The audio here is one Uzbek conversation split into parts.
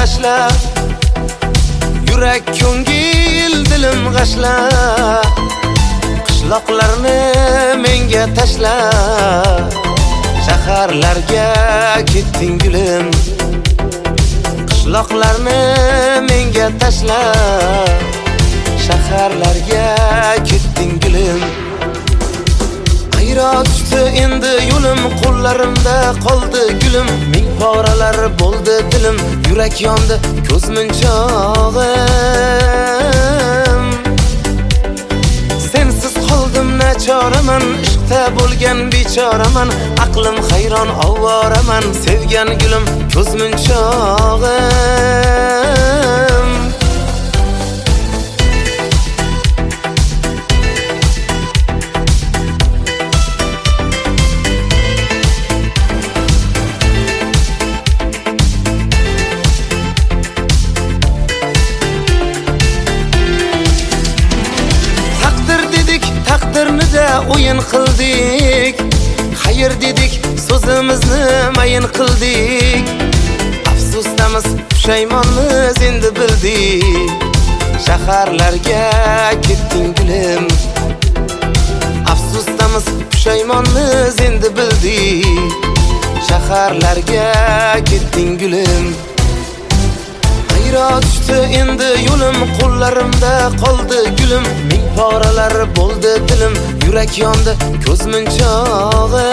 tashla, yurak ko'ngil dilim g'ashla, qishloqlarni menga tashla, shaharlarga ketding gulim, qishloqlarni menga tashla, shaharlarga ketding gulim. Ayro tushdi endi yo'lim, qo'llarimda qoldi gulim, ming poralar bo'ldi dilim, yurak yondi ko'z munchog'im. Sensiz qoldim nachoraman, ishqda bo'lgan bechoraman, aqlim hayron ovoraman, sevgan gulim ko'z munchog'im. Taqdirnida o'yin qildik, xayr dedik, so'zimizni mayin qildik. Afsusdamiz, pushaymonmiz endi bildik. Shaharlarga ketding gulim, afsusdamiz, pushaymonmiz endi bildik. Shaharlarga ketding gulim. Ayro tushdi endi yo'lim, qo'llarimda qoldi gulim, ming poralar bo'ldi dilim, yurak yondi ko'z munchog'im.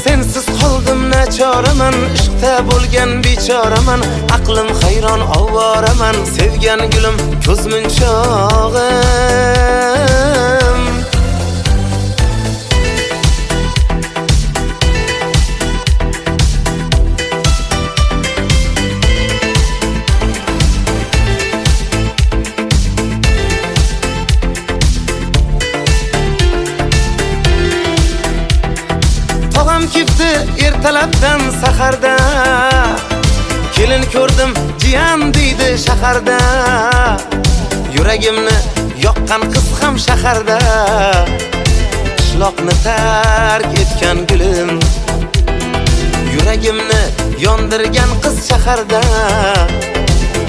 Sensiz qoldim nachoraman, ishqda bo'lgan bechoraman, aqlim hayron ovoraman, sevgan gulim ko'z munchog'im. Kifti ertalabdan saharda, kelin ko'rdim jiyan deydi shaharda, yuragimni yoqqan qiz ham shaharda, qishloqni tark etgan gulim, yuragimni yondirgan qiz shaharda,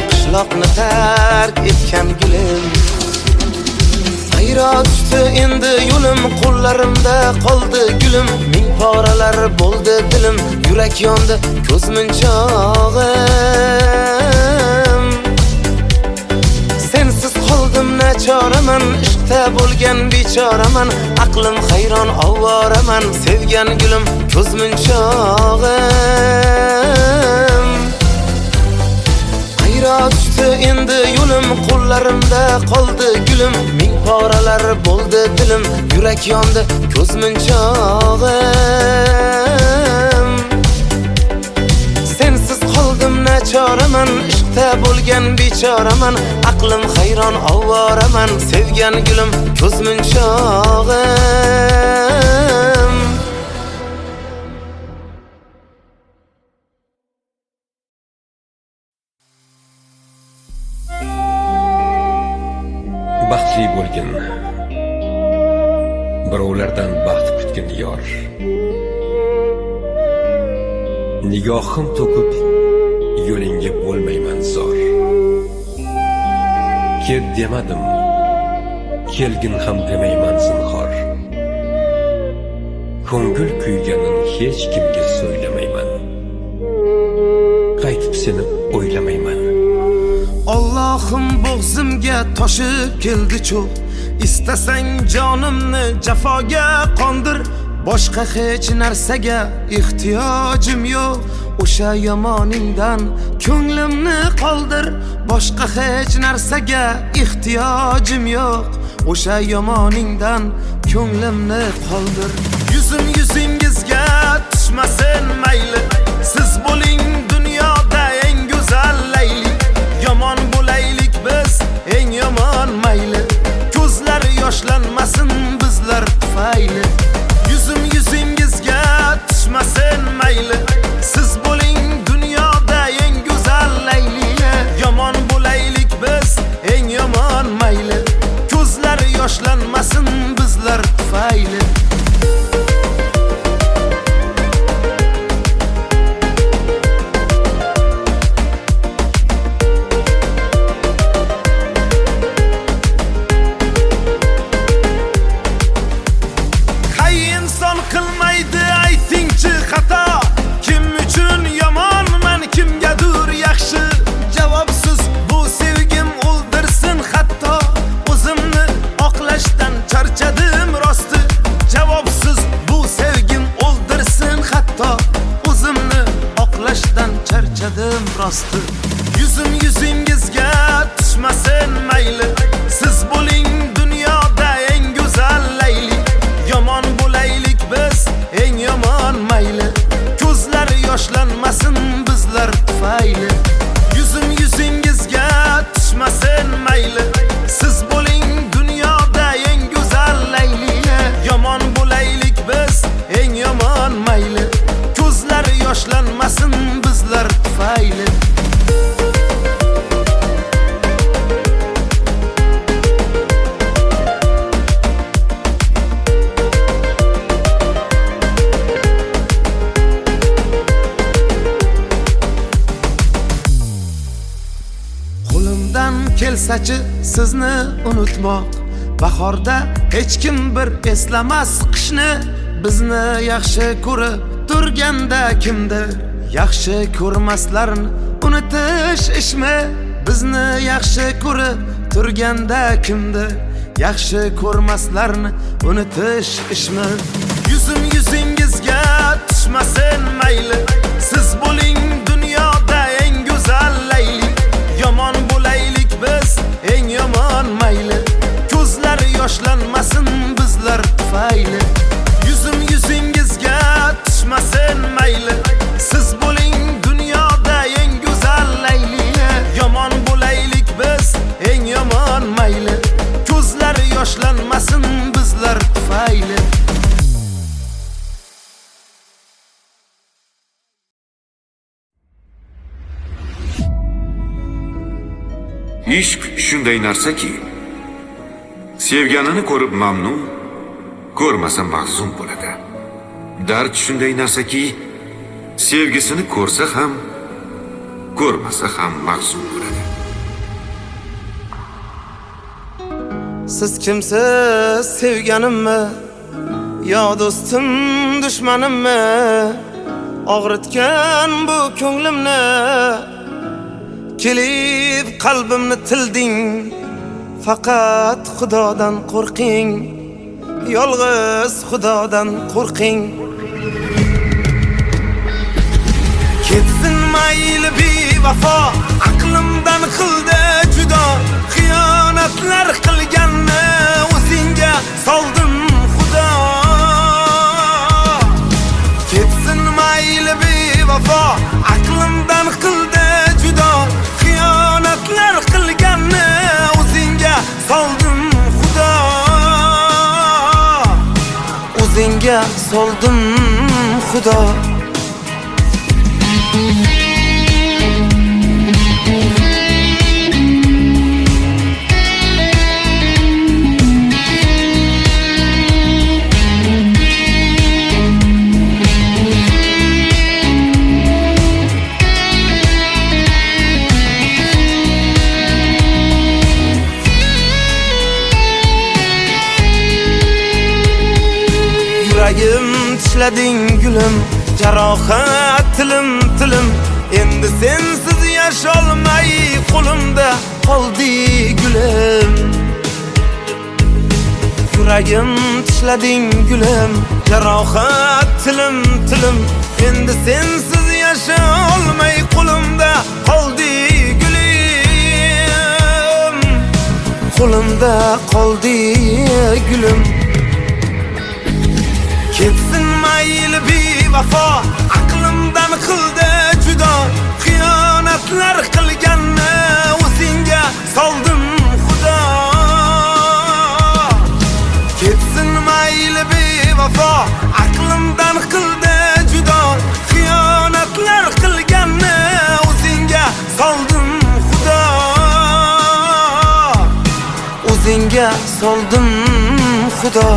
qishloqni tark etgan gulim. Ayro tushdi endi yo'lim, qo'llarimda qoldi gulim, ming poralar bo'ldi dilim, yurak yondi ko'z munchog'im. Sensiz qoldim nachoraman, ishqda bo'lgan bechoraman, aqlim hayron ovoraman, sevgan gulim ko'z munchog'im. Ayro tushdi endi yo'lim, qo'llarimda qoldi gulim, ming poralar bo'ldi dilim, yurak yondi ko'z munchog'im. Sensiz qoldim nachoraman, ishqda bo'lgan bechoraman, aqlim hayron ovoraman, sevgan gulim ko'z munchog'im. Baxtli bo'lgin, birovlardan baxt kutgin yor. Nigohim to'kib yo'lingga bo'lmayman zor. Ket demadim, kelgin ham demayman zinhor. Ko'ngil kuyganin hech kimga so'ylamayman, qaytib seni o'ylamayman. Allohim bo'g'zimga toshib keldi cho'q, istasang jonimni jafoga qondir, boshqa hech narsaga ehtiyojim yo'q, o'sha yomoningdan ko'nglimni qoldir, boshqa hech narsaga ehtiyojim yo'q, o'sha yomoningdan ko'nglimni qoldir. Yuzim yuzingizga tushmasin mayli, siz bo'ling dunyoda eng go'zal layli, yomon bo'laylik biz eng yomon mayli, ko'zlar yoshlanmasin bizlar tufayli. Yuzim yuzingizga tushmasin mayli, siz bo'ling dunyoda eng go'zal layli, yomon bo'laylik biz eng yomon mayli, ko'zlar yoshlanmasin bizlar tufayli. inson qilmaydi aytingchi xato. Kim uchun yomonman, kimgadir yaxshi. Javobsiz bu sevgim o'ldirsin hatto. O'zimni oqlashdan charchadim rosti. Javobsiz bu sevgim o'ldirsin hatto. O'zimni oqlashdan charchadim rosti. Yuzim yuzingizga tushmasin mayli. Siz bo'ling dunyoda eng go'zal layli. Yomon bo'laylik biz eng yomon mayli. Ko'zlar yoshlanmasin bizlar tufayli. Yuzim yuzingizga tushmasin mayli. Siz bo'ling dunyoda eng go'zal layli. Yomon bo'laylik biz eng yomon mayli. Ko'zlar yoshlanmasin bizlar tufayli. Qo'limdan kelsachi sizni unutmoq. Bahorda hech kim bir eslamas qishni. Bizni yaxshi ko'rib turganda kimdir yaxshi ko'rmaslarni unutish ishmi? Bizni yaxshi ko'rib turganda kimdir yaxshi ko'rmaslarni unutish ishmi? Yuzim yuzingizga tushmasin mayli. Siz bo'ling dunyoda eng go'zal layli. Yomon bo'laylik biz eng yomon mayli. Ko'zlar yoshlanmasin bizlar tufayli. Yuzim yuzingizga tushmasin mayli. Siz bo'ling dunyoda eng go'zal layli. Yomon bo'laylik biz eng yomon mayli. Ko'zlar yoshlanmasin bizlar tufayli. Ishq shunday narsaki, sevganini ko'rib mamnun, ko'rmasa mahzun bo'ladi. Dard shunday narsaki, sevgisini ko'rsa ham, ko'rmasa ham mahzun bo'ladi. Siz kimsiz sevganimmi? Yo do'stim, dushmanimmi? Og'ritgan bu ko'nglimni. Kelib qalbimni tilding. Faqat Xudodan qo'rqing. Yolg'iz Xudodan qo'rqing. Ketsin mayli bevafo, aqlimdan qildi judo. Xiyonatlar qilganni o'zingga soldim Xudo. Ketsin mayli bevafo, aqlimdan qildi judo. Xiyonatlar qilganni o'zingga soldim Xudo. O'zingga soldim Xudo. Yuragim tishlading gulim, jarohat tilim. Endi sensiz yasholmay qo'limda qoldi gulim. Yuragim tishlading gulim, jarohat tilim. Endi sensiz yasholmay qo'limda qoldi gulim. Qo'limda qoldi gulim. Ketsin mayli bevafo, aqlimdan qildi judo. Xiyonatlar qilganni o'zingga soldim Xudo. Ketsin mayli bevafo, aqlimdan qildi judo. Xiyonatlar qilganni o'zingga soldim Xudo. O'zingga soldim Xudo.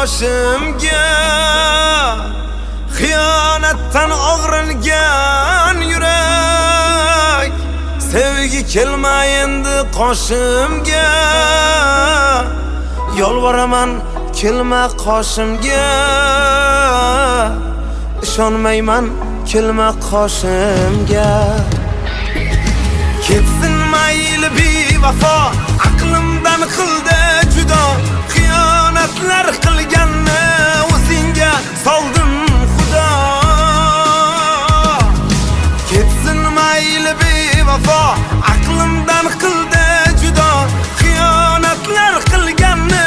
qoshimga, xiyonatdan og'rilgan yurak. Sevgi kelma endi qoshimga, yolvoraman kelma qoshimga. Ishonmayman kelma qoshimga. Ketsin mayli bevafo, aqlimdan qildi judo. Xiyonatlar qilganni o'zingga soldim xudo. Ketsin mayli bevafo, aqlimdan qildi judo. Xiyonatlar qilganni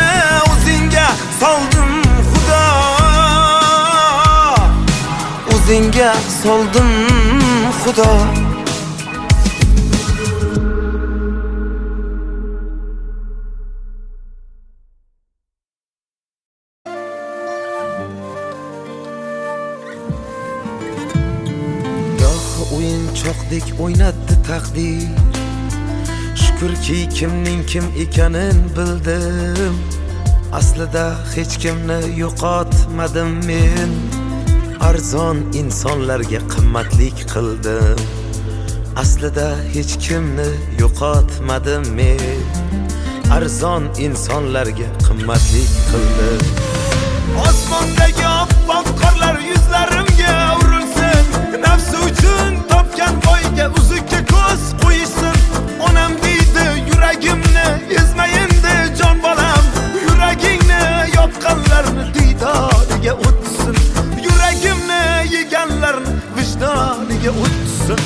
o'zingga soldim xudo. O'zingga soldim xudo. O'yinchoqdek o'ynatdi taqdir. Shukrki kimning kim ekanin bildim. Aslida hech kimni yo'qotmadim men. Arzon insonlarga qimmatlik qildim. Aslida hech kimni yo'qotmadim men. Arzon insonlarga qimmatlik qildim. Osmondagi oppoq qorlar yuzlarimga urilsin. Nafsi uchun topgan boyga uzukka ko'z qo'yishsin. Onam deydi yuragimni ezma endi jon bolam. Yuragingni yopqanlarni diydoriga o'tsin. Yuragimni yeganlarni vijdoniga o'tsin.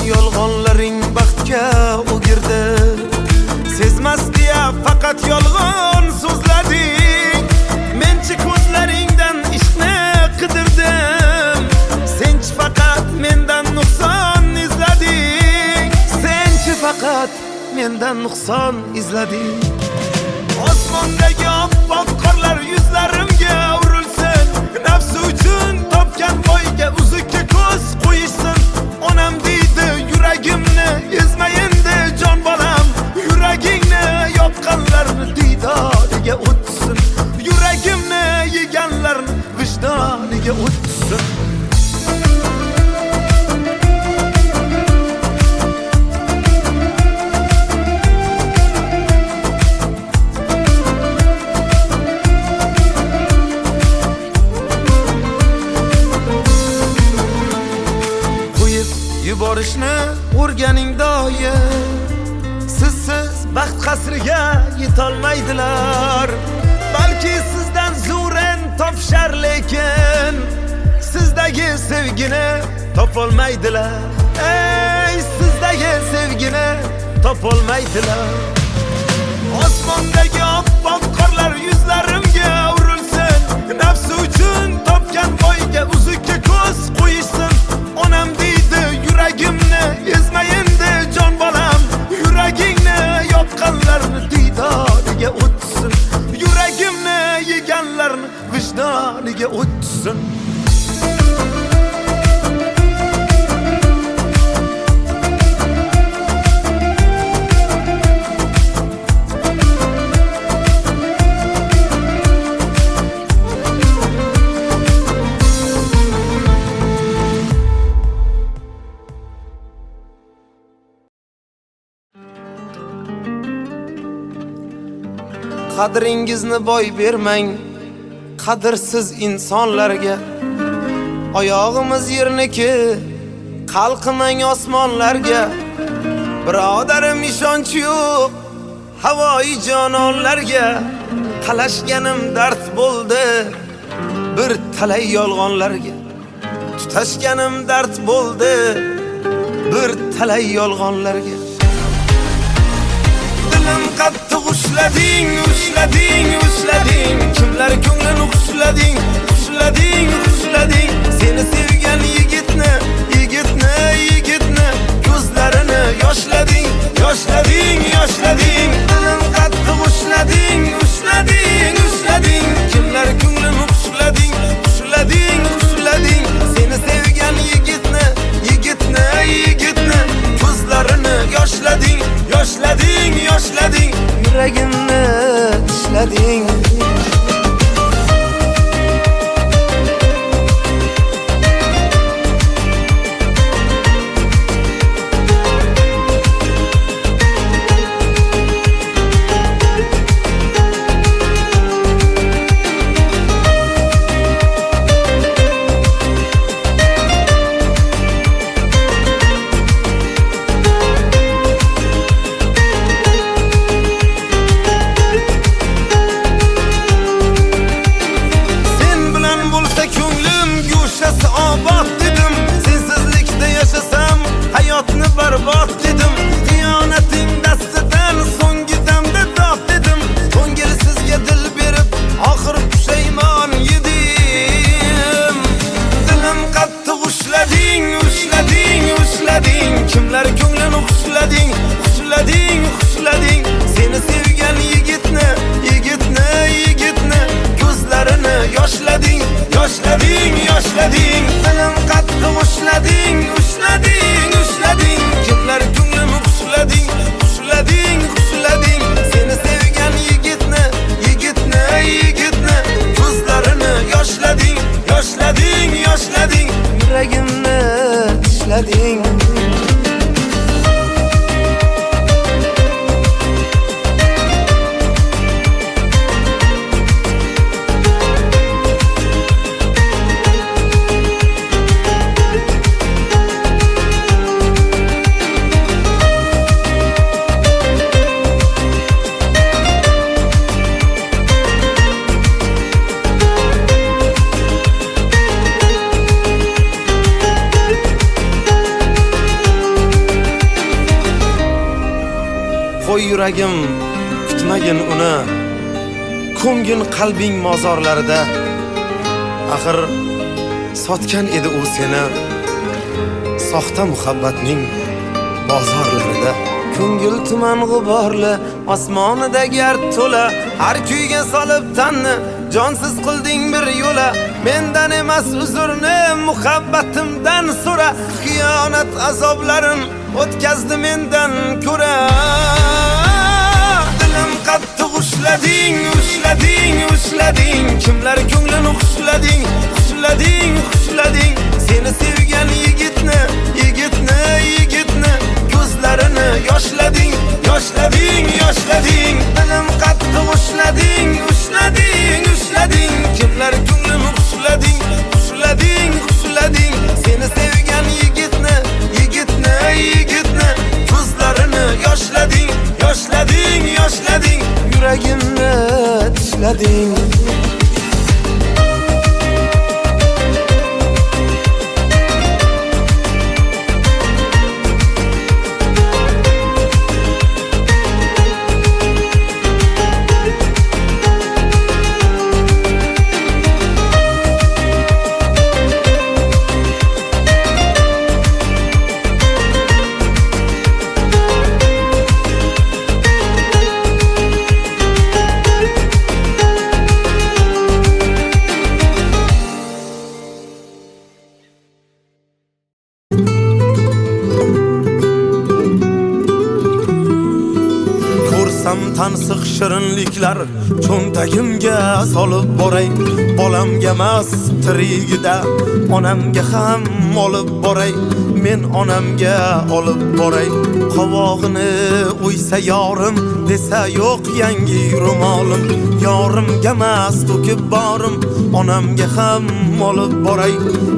Yolg'onlaring baxtga o'girdi. Sezmas deya faqat yolg'on so'zlading. Menchi ko'zlaringdan ishni qidirdim. Senchi faqat mendan nuqson izlading. Senchi faqat mendan nuqson izlading. Osmondagi oppoq qorlar yuzlarimga urilsin. Nafsi uchun topgan boyga uzukka ko'z qo'yishsin. Onam deydi yuragimni ezma endi jon bolam. Yuragingni yopqanlarni diydoriga o'tsin. Yuragimni yeganlarni vijdoniga o'tsin. Yuborishni o'rganing doim. Sizsiz baxt qasriga yetolmaydilar. Balki sizdan zo'rin topishar, lekin sizdagi sevgini topolmaydilar. Ey, sizdagi sevgini topolmaydilar. Osmondagi oppoq qorlar yuzlarimga urilsin. Nafsi uchun topgan boyga uzukka ko'z qo'yishsin. Onam deydi yuragimni ezma endi jon bolam. Yuragingni yopqanlarni diydoriga o'tsin. Yuragimni yeganlarni vijdoniga o'tsin. Qadringizni boy bermang qadrsiz insonlarga. Oyog'imiz yerniki, qalqimang osmonlarga. Birodarim ishonch yo'q havoyi jononlarga. Talashganim dard bo'ldi bir talay yolg'onlarga. Tutashganim dard bo'ldi bir talay yolg'onlarga. Dilim qattiq ushlading, ushlading, ushlading. Kimlar ko'nglini ushlading, ushlading, ushlading. Seni sevgan yigitni, yigitni, yigitni ko'zlarini yoshlading, yoshlading, yoshlading. Dilim qattiq ushlading, ushlading. yoshlading, yuragimni tishlading. Barbod dedim, xiyonating dastidan so'nggi damda dod dedim. Ko'ngilsizga dil berib, oxir pushaymon yedim. Dilim qattiq ushlading, ushlading, ushlading. Kimlar ko'nglini xushlading, xushlading, xushlading. Seni sevgan yigitni, yigitni, yigitni ko'zlarini yoshlading, yoshlading, yoshlading. Dilim qattiq ushlading, ushlading, ushlading. Kimlar ko'nglimi xushlading, xushlading, xushlading. Seni sevgan yigitni, yigitni, yigitni ko'zlarini yoshlading, yoshlading, yoshlading. Yuragimni tishlading. Qo'y yuragim kutmagin uni, ko'ngin qalbing mozorlarida. Axir sotgan edi u seni soxta muhabbatning bozorlarida. Ko'ngil tuman g'uborli, osmonida gard to'la. Har kuyga solib tanni, jonsiz qilding bir yo'la. Mendan emas uzrni, muhabbatimdan so'ra. Xiyonat azoblarin o'tkazdi mendan ko'ra. Dilim qattiq ushlading, ushlading, ushlading. Kimlar ko'nglini xushlading, xushlading, xushlading. Seni sevgan yigitni, yigitni, yigitni ko'zlarini yoshlading, yoshlading, yoshlading. Dilim qattiq ushlading, ushlading, ushlading. Kimlar ko'nglini xushlading, xushlading, xushlading. Seni sevgan yigitni, yigitni, yigitni ko'zlarini yoshlading, yoshlading, yoshlading. Yuragimni tishlading. Tansiq shirinliklar cho'ntagimga solib boray. Bolamga emas tirigida onamga ham olib boray. Men onamga olib boray. Qovog'ini o'ysa yorim desa yo'q yangi ro'molim. Yorimga emas to'kib borim, onamga ham olib boray.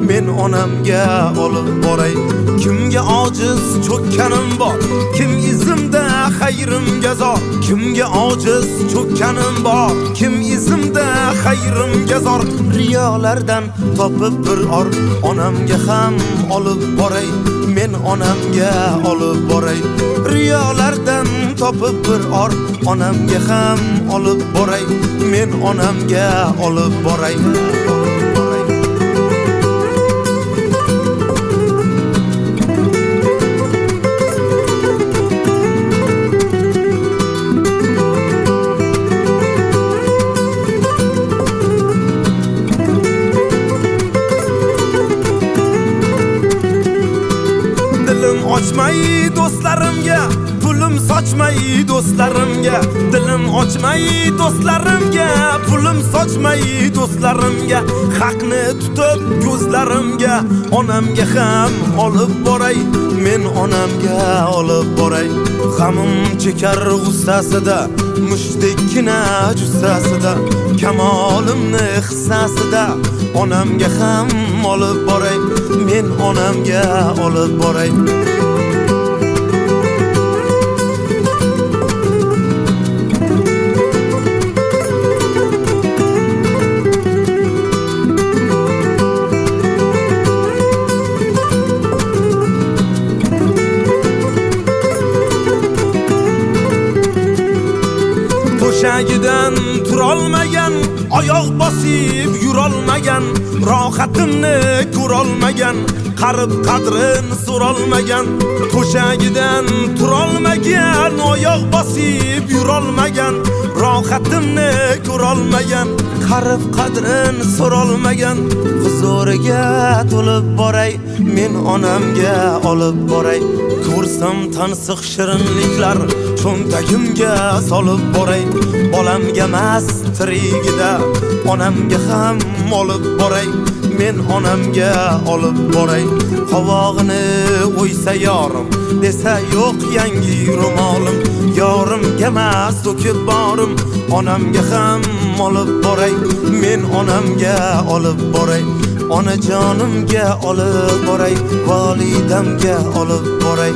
Men onamga olib boray. Kimga ojiz cho'kkanim bor, kim izimda xayrimga zor. Kimga ojiz cho'kkanim bor, kim izimda xayrimga zor. Riyolardan topib bir or, onamga ham olib boray. Men onamga olib boray. Riyolardan topib bir or, onamga ham olib boray. Men onamga olib boray. Ochmay do'stlarimga, pulim sochmay do'stlarimga, dilim ochmay do'stlarimga, pulim sochmay do'stlarimga, haqni tutib ko'zlarimga, onamga ham olib boray, men onamga olib boray. G'amim chekar g'ussasida, mushdekkina jussasida, kamolimni hissasida, onamga ham olib boray, men onamga olib boray. To'shagidan turolmagan, oyoq bosib yurolmagan, rohatimni ko'rolmagan, qarib qadrin so'rolmagan. To'shagidan turolmagan, oyoq bosib yurolmagan, rohatimni ko'rolmagan, qarib qadrin so'rolmagan. Huzuriga to'lib boray, men onamga olib boray. Ko'rsam tansiq shirinliklar, cho'ntagimga solib boray. Bolamga emas tirigida, onamga ham olib boray, men onamga olib boray. Qovog'ini o'ysa yorim, desa yo'q yangi ro'molim, yorimga emas to'kib borim, onamga ham olib boray, men onamga olib boray. Onajonimga olib boray, volidamga olib boray.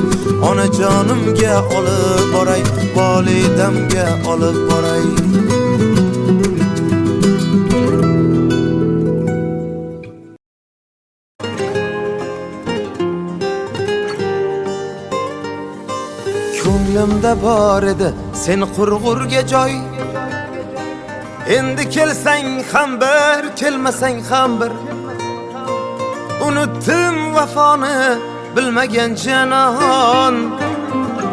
Onajonimga olib boray, volidamga olib boray. Ko'nglimda bor edi sen qurg'urga joy. Endi kelsang ham bir, kelmasang ham bir. Unutdim vafoni bilmagan janon.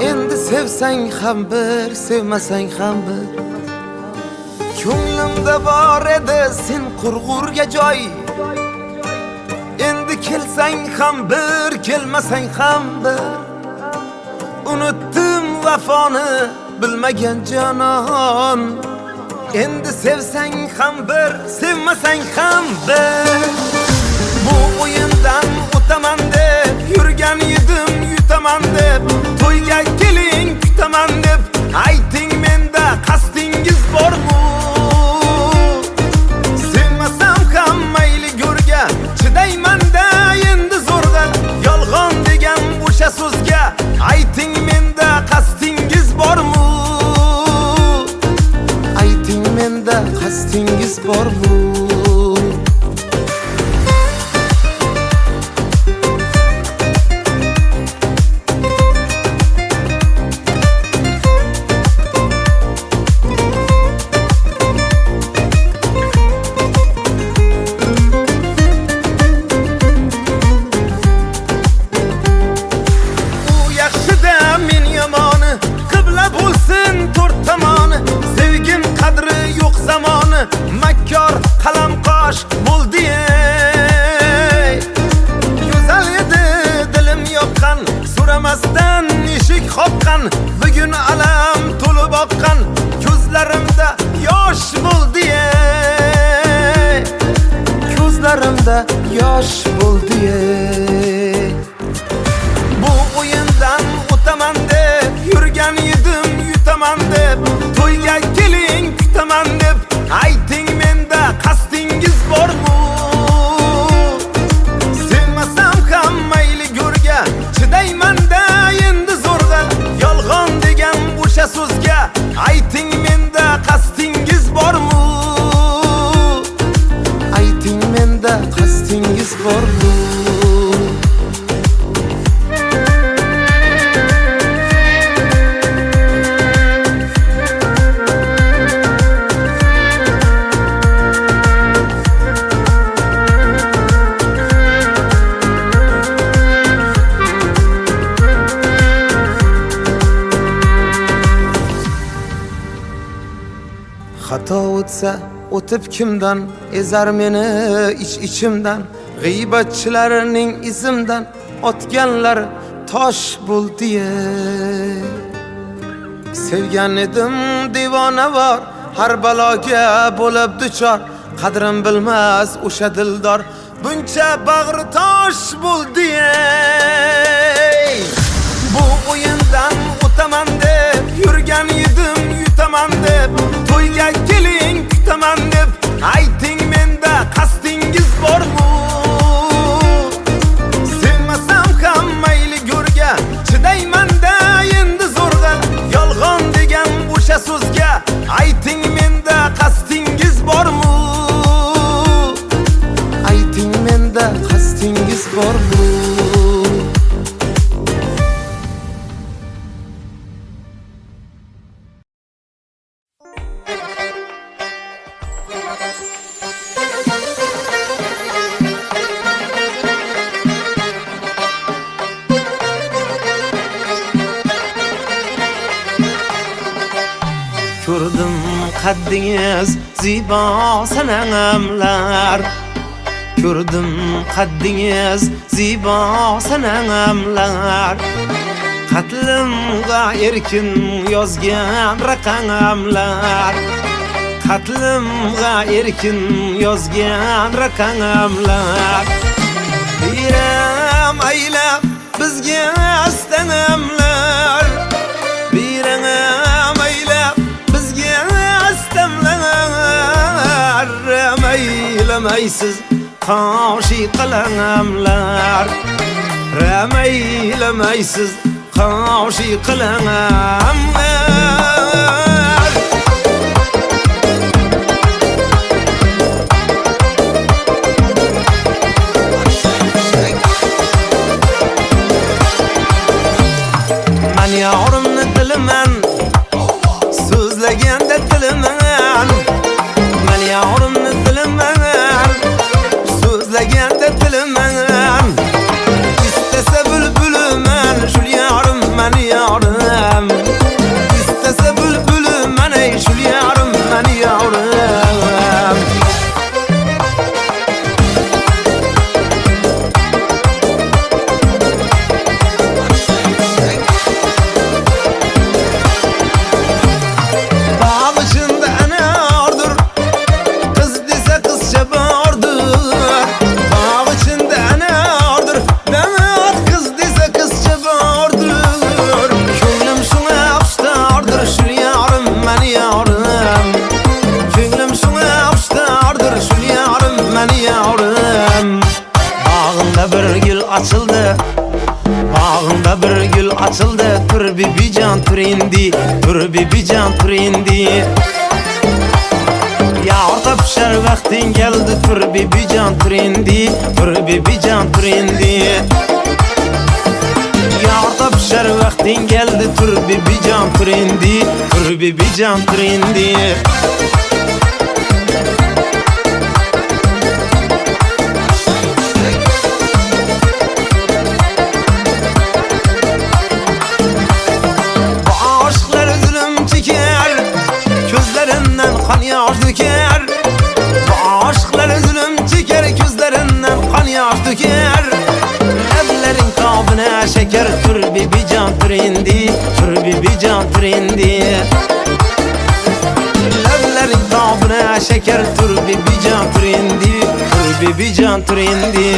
Endi sevsang ham bir, sevmasang ham bir. Ko'nglimda bor edi sen qurg'urga joy. Endi kelsang ham bir, kelmasang ham bir. Unutdim vafoni bilmagan janon. Endi sevsang ham bir, sevmasang ham bir. Bu o'yindan o'taman deb yurgan edim, yutaman deb, to'yga keling kutaman deb, ayting menda qasdingiz bormi? Sevmasam ham mayli go'rga, chidayman-da endi zo'rg'a. Yolg'on degan o'sha so'zga, ayting menda qasdingiz bormi? Ayting menda qasdingiz bormi? Makkor qalam qosh bo'ldi ey. Go'zal edi dilim yoqqan, so'ramasdan eshik qoqqan. Bugun alam to'lib oqqan, ko'zlarimda yosh bo'ldi ey. Ko'zlarimda yosh bo'ldi ey. Bu o'yindan o'taman deb yurgan edim, yutaman deb, to'yga keling kutaman deb, ayting menda qasdingiz bormi? Sevmasam ham mayli go'rga, chidayman-da endi zo'rg'a. Yolg'on degan o'sha so'zga, ayting menda qasdingiz bormi? Ayting menda qasdingiz bormi? Xato o'tsa o'tib kimdan, ezar meni ichimdan. G'iybatchilarning izimdan otganlar tosh bo'ldi ey. Sevgan edim divona var, har baloga bo'lib duchor. Qadrim bilmas o'sha dildor, buncha bag'ri tosh bo'ldi ey. Bu o'yindan o'taman deb yurgan edim, yutaman deb to'yga keling kutaman deb ayting, menda qasdingiz bormi? Sevmasam ham mayli go'rga chidayman-da endi zo'rg'a. Yolg'on degan o'sha so'zga ayting, menda qasdingiz bormi? Ayting, menda qasdingiz bormi? Ko'rdim qaddingiz zibo sanamlar, ko'rdim qaddingiz zibo sanamlar. Qatlimga erkin yozgan raqamlar, qatlimga erkin yozgan raqamlar. Biram aylab bizga astanamlar, biram aylab bizga astamlar. Ramaylamaysiz qoshi qalamlar, ramaylamaysiz qoshi qalamlar. Man yorimni dilaman, so'zlaganda tilaman. Man yorimni dilaman, so'zlaganda tilaman. İstese bülbülümen şul yarım, man yarım. İstese bülbülümen ey şul yarım, man yarım. Açıldı, bağında bir gül açıldı. Tur bibican tur indi, tur bibican tur indi. Yağda pişer vaktin geldi, tur bibican tur indi, tur bibican tur indi. Yağda pişer vaktin geldi, tur bibican tur indi, tur bibican tur indi. Kan yaş döker, bu aşklar zulüm çeker, gözlerinden kan yaş döker. Evlerin kabına şeker, tur bibican tur indi, tur bibican tur indi. Evlerin kabına şeker, tur bibican tur indi, tur bibican tur indi.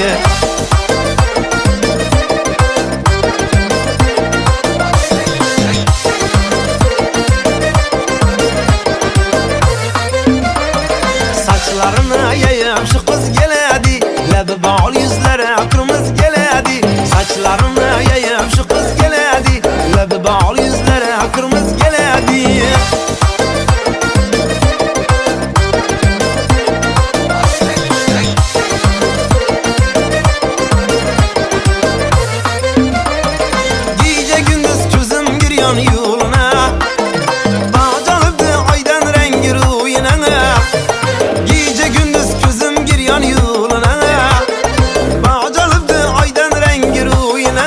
Saçlarını yayıp şu kız geledi, lebi bağlı yüzlere kırmızı geledi. Saçlarını yayıp şu kız geledi, lebi bağlı yüzlere kırmızı geledi. Gece gündüz gözüm giriyor yoluna, bağcalıbdı aydan rengi ruyuna. Gece gündüz gözüm giryan yoluna, bağcalıbdı aydan rengi ruyuna.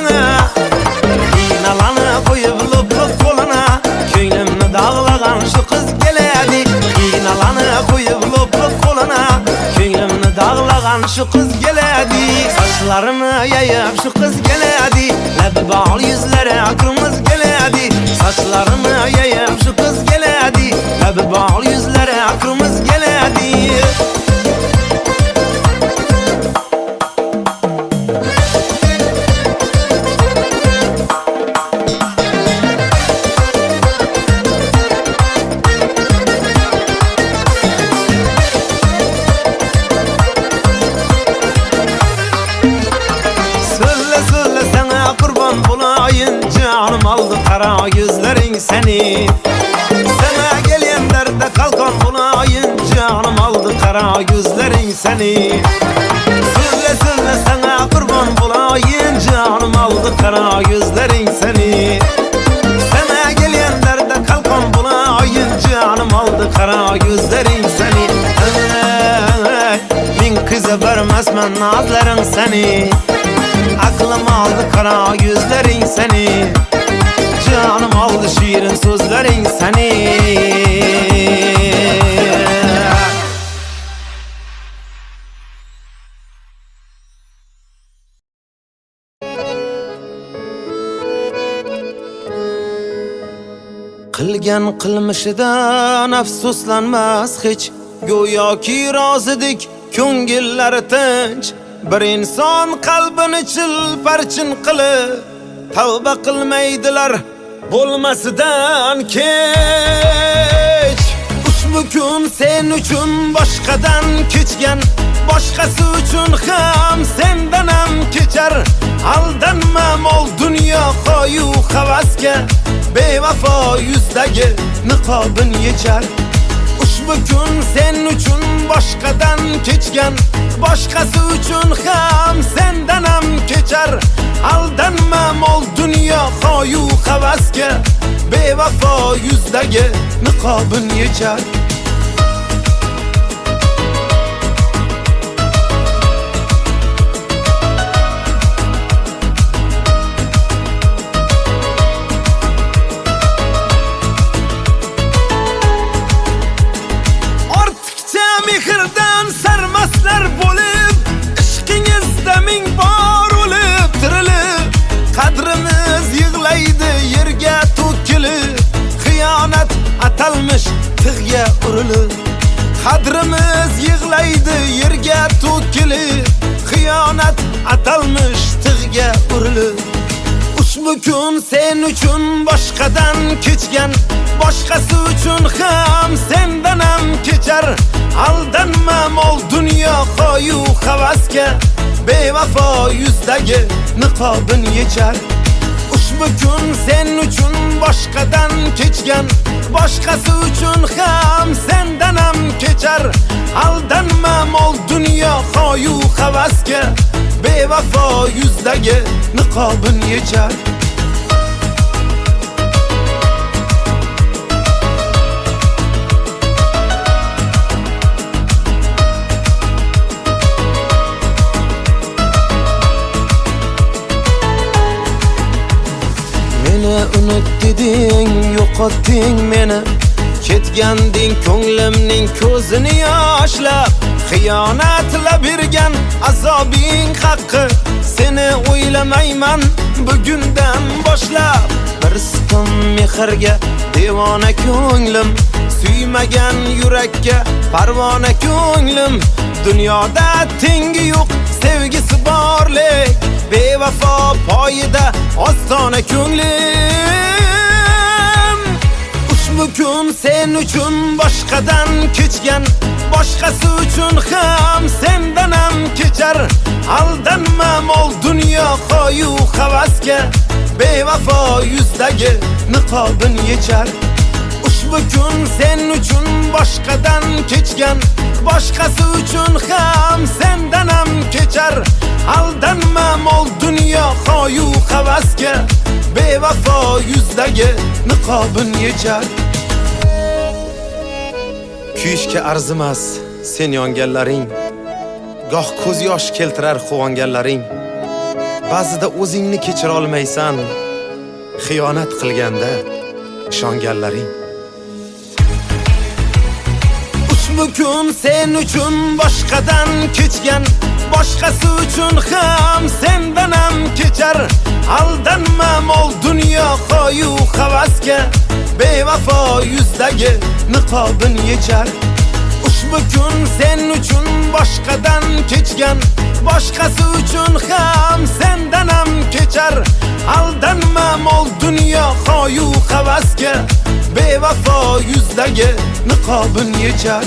İnalanı koyup lop lop koluna, köyümünü dağlagan şu kız geledi. İnalanı koyup lop lop koluna, köyümünü dağlagan şu kız geledi. Saçlarını yayıp şu kız geledi, lebi bağlı yüzlere kırmızı geledi. Sochlarini yayib shu qiz keladi, labi bog'li yuzlari akrimiz keladi. Canım aldı kara gözlerin seni. Sana gelen derde kalkan bulayın. Canım aldı kara gözlerin seni. Söyle söyle sana kurban bulayın. Canım aldı kara gözlerin seni. Sana gelen derde kalkan bulayın. Canım aldı kara gözlerin seni. Min kıza vermezmen nazların seni. Aklım aldı kara gözlerin seni. Canım aldı şiirin sözlerin seni. Qilgan qilmishidan afsuslanmas hech. Go'yoki rozidik ko'ngillari tinch. Bir inson qalbini chilparchin qilib tavba qilmaydilar bo'lmasidan kech. Ushbu kun sen uchun boshqadan kechgan, boshqasi uchun ham sendan ham kechar. Aldanma mol dunyo qo'yu havasga, bevafo yuzdagi niqobin yechar. Ushbu kun sen uchun boshqadan kechgan, boshqasi uchun ham sendan ham kechar. Aldanma mol dunyo qo'yu havasga, bevafo yuzdagi niqobin yechar. Mehrdan sarmaslar bo'lib, ishqingizda ming bor o'lib tirilib, qadrimiz yig'laydi yerga to'kilib, xiyonat atalmish tig'ga urilib. Qadrimiz yig'laydi yerga to'kilib, xiyonat atalmish tig'ga urilib. Ushbu kun sen uchun boshqadan kechgan, boshqasi uchun ham sendan ham kechar. Aldanma mol dunyo qo'yu havasga, bevafo yuzdagi niqobin yechar. Ushbu kun sen uchun boshqadan kechgan, boshqasi uchun ham sendan ham kechar. Aldanma mol dunyo qo'yu havasga, bevafo yuzdagi niqobin yechar. Unut deding, yo'qotding meni. Ketganding ko'nglimning ko'zini yoshlab. Xiyonatla bergan azobing haqqi, seni o'ylamayman bugundan boshlab. Bir siqim mehrga devona ko'nglim, suymagan yurakka parvona ko'nglim. Dunyoda tengi yo'q sevgisi borlik, bevafo poyida ostona ko'nglim. Ushbu kun sen uchun boshqadan kechgan, boshqasi uchun ham sendan ham kechar. Aldanma mol dunyo qo'yu havasga, bevafo yuzdagi niqobin yechar. Ushbu kun sen uchun boshqadan kechgan, boshqasi uchun ham sendan ham kechar. Aldanma mol dunyo qo'yu havasga, bevafo yuzdagi niqobin yechar. Kuyishga arzimas sen yonganlaring, goh ko'z yosh keltirar quvonganlaring. Ba'zida o'zingni kechira olmaysan, xiyonat qilganda ishonganlaring. Ushbu kun sen uchun boshqadan kechgan, boshqasi uchun ham sendan ham kechar. Aldanma mol dunyo qo'yu havasga, bevafo yuzdagi niqobin yechar. Ushbu kun sen uchun boshqadan kechgan, boshqasi uchun ham sendan ham kechar. Aldanma mol dunyo qo'yu havasga, bevafo yuzdagi niqobin yechar.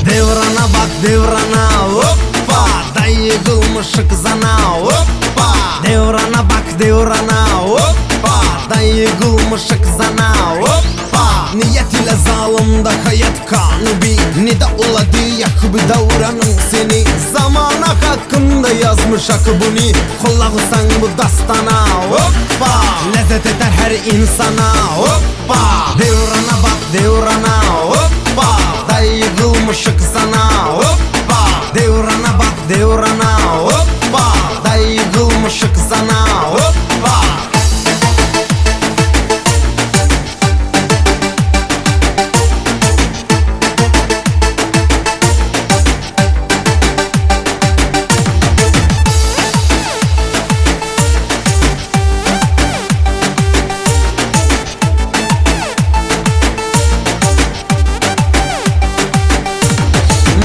Devrana bak devrana, hoppa, dayıgılmış kızana, hoppa. Devrana bak devrana, hoppa, dayıgılmış kızana, hoppa. Niyet ile zalimda hayat kanı bir, ne de oladı yakıbı devranın seni. Zamana hakkında yazmış akıbını, kulağısan bu dastana, hoppa. Lezzet eder her insana, hoppa. Devrana bak devrana, hoppa, dayıgılmışık sana, hoppa. Devrana bak devrana, hoppa, dayıgılmışık sana, hoppa.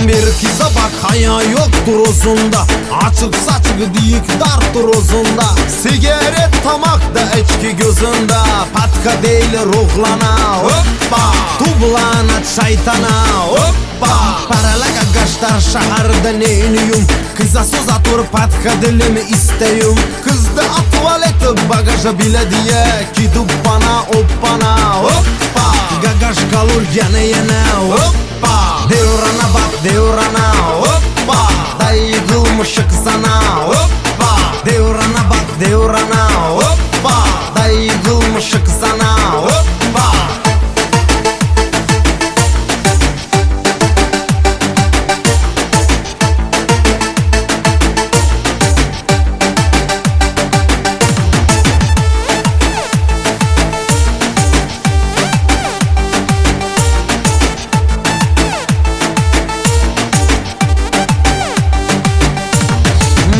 Bir kıza bak haya yoktur uzunda, açık saçık diyik dartır uzunda. Sigaret tamakta içki gözünde, patka değil ruhlana, hoppa. Tublanat şeytana, hoppa. Paralaga gaştar şaharda neyniyum, kıza söz atır patka dilimi isteyum. Kızda tuvaleti bagaja bile diye, gidip bana hoppana, hoppa. Gagaş kalır yana yana, hoppa. Devrana bak devrana, hoppa, dayıgılmışık sana, hoppa. Devrana bak devrana, hoppa, dayıgılmışık sana, hoppa.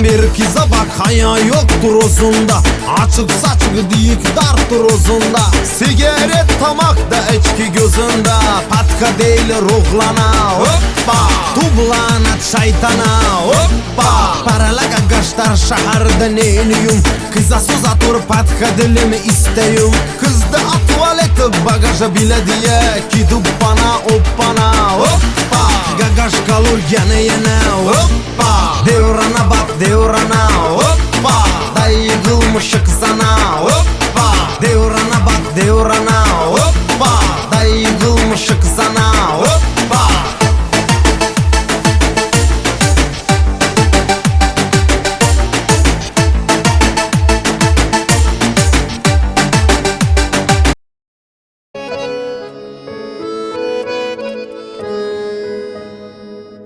Bir kıza bak haya yoktur uzunda, açık saçık diyik dartır uzunda. Sigaret tamakta içki gözünde, patka değil ruhlana, hoppa. Tublanat şeytana, hoppa. Paralaga gaştar şaharda neyniyum, kıza söz atır patka dilimi isteyum. Kızda tuvaleti bagaja bile diye, gidip bana hoppana, hoppa. Gagaş kalır yana yana, hoppa. Devrana bak devrana, hoppa, dayıgılmışık sana, hoppa. Devrana bak devrana, hoppa, dayıgılmışık sana, hoppa.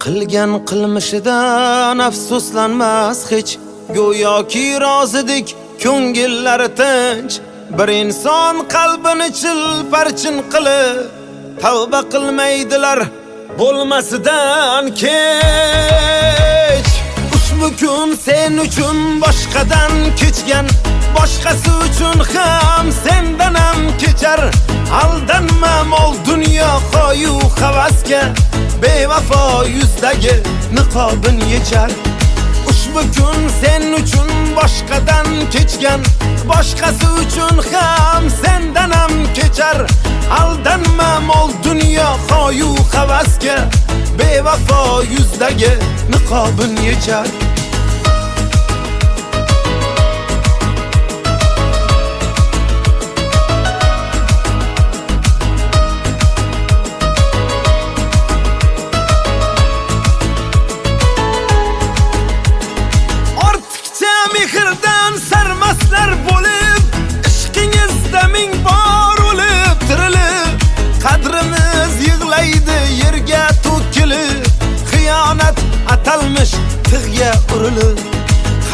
Qilgan qilmishidan afsuslanmas hech, go'yoki rozidik ko'ngillari tinch. Bir inson qalbini chilparchin qilib, tavba qilmaydilar bo'lmasidan kech. Ushbu kun sen uchun boshqadan kechgan, boshqasi uchun ham sendan ham kechar. Aldanma mol dunyo qo'yu havasga, bevafo yuzdagi niqobin yechar. Ushbu kun sen uchun boshqadan kechgan, boshqasi uchun ham sendan ham kechar. Aldanma mol dunyo qo'yu havasga, bevafo yuzdagi niqobin yechar. Mehrdan sarmaslar bo'lib, ishqingizda ming bor o'lib tirilib, qadrimiz yig'laydi yerga to'kilib, xiyonat atalmish tig'ga urilib.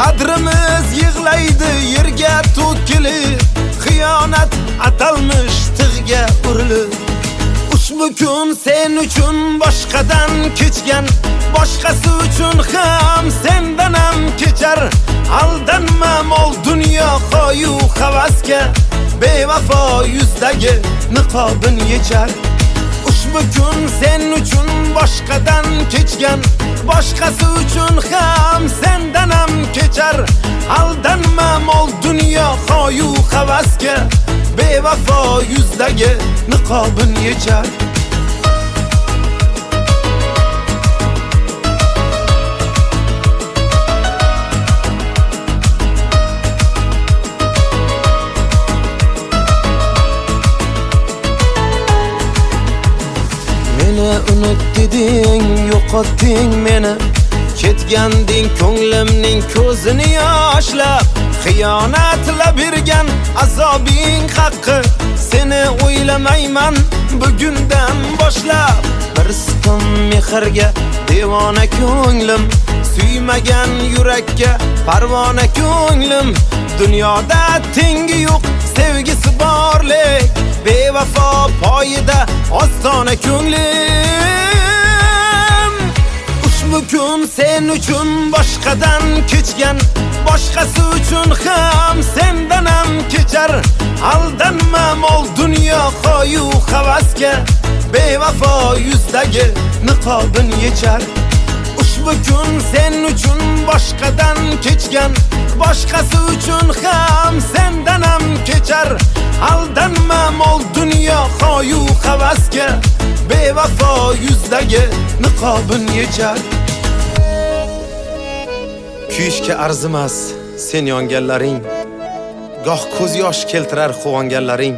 Qadrimiz yig'laydi yerga to'kilib, xiyonat atalmish tig'ga urilib. Ushbu kun sen uchun boshqadan kechgan, boshqasi uchun ham sendan ham kechar. Aldanma mol dunyo qo'yu havasga, bevafo yuzdagi niqobin yechar. Ushbu kun sen uchun boshqadan kechgan, boshqasi uchun ham sendan ham kechar. Aldanma mol dunyo qo'yu havasga, bevafo yuzdagi niqobin yechar. Meni unut deding, yo'qotding meni. Ketganding ko'nglimning ko'zini yoshlab, xiyonatla bergan azobing haqqi. Seni o'ylamayman bugundan boshlab. Bir siqim mehrga devona ko'nglim, suymagan yurakka parvona ko'nglim. Dunyoda tengi yo'q sevgisi borlik, bevafo poyida ostona ko'nglim. Ushbu kun sen uchun boshqadan kechgan, boshqasi uchun ham sendan ham kechar. Aldanma mol dunyo qo'yu havasga, bevafo yuzdagi niqobin yechar. Ushbu kun sen uchun boshqadan kechgan, boshqasi uchun ham sendan ham kechar. Aldanma mol dunyo qo'yu havasga, bevafo yuzdagi niqobin yechar. Kuyishga arzimas sen yonganlaring, goh ko'z yosh keltirar quvonganlaring.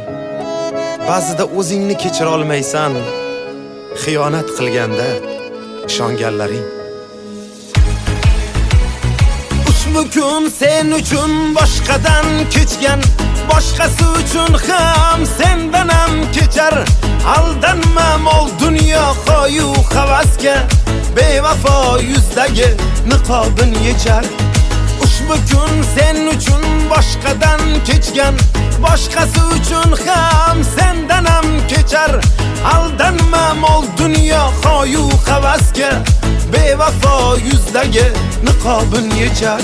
Ba'zida o'zingni kechira olmaysan, xiyonat qilganda ishonganlaring. Ushbu kun sen uchun boshqadan kechgan, boshqasi uchun ham sendan ham kechar. Aldanma mol dunyo qo'yu havasga, bevafo yuzdagi niqobin yechar. Ushbu kun sen uchun boshqadan kechgan, boshqasi uchun ham sendan ham kechar. Aldanma mol dunyo qo'yu havasga, bevafo yuzdagi niqobin yechar.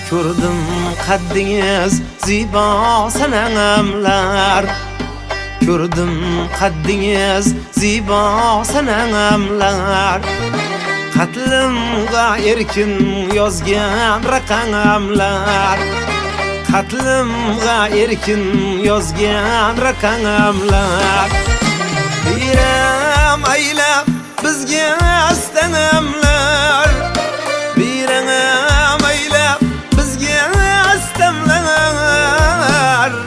Ko'rdim qaddingiz zibo sanamlar, ko'rdim qaddingiz zibo sanamlar. Qatlimga erkin yozgan raqamlar, qatlimga erkin yozgan raqamlar. Biram aylab bizga astanamlar, biram aylab bizga astamlar.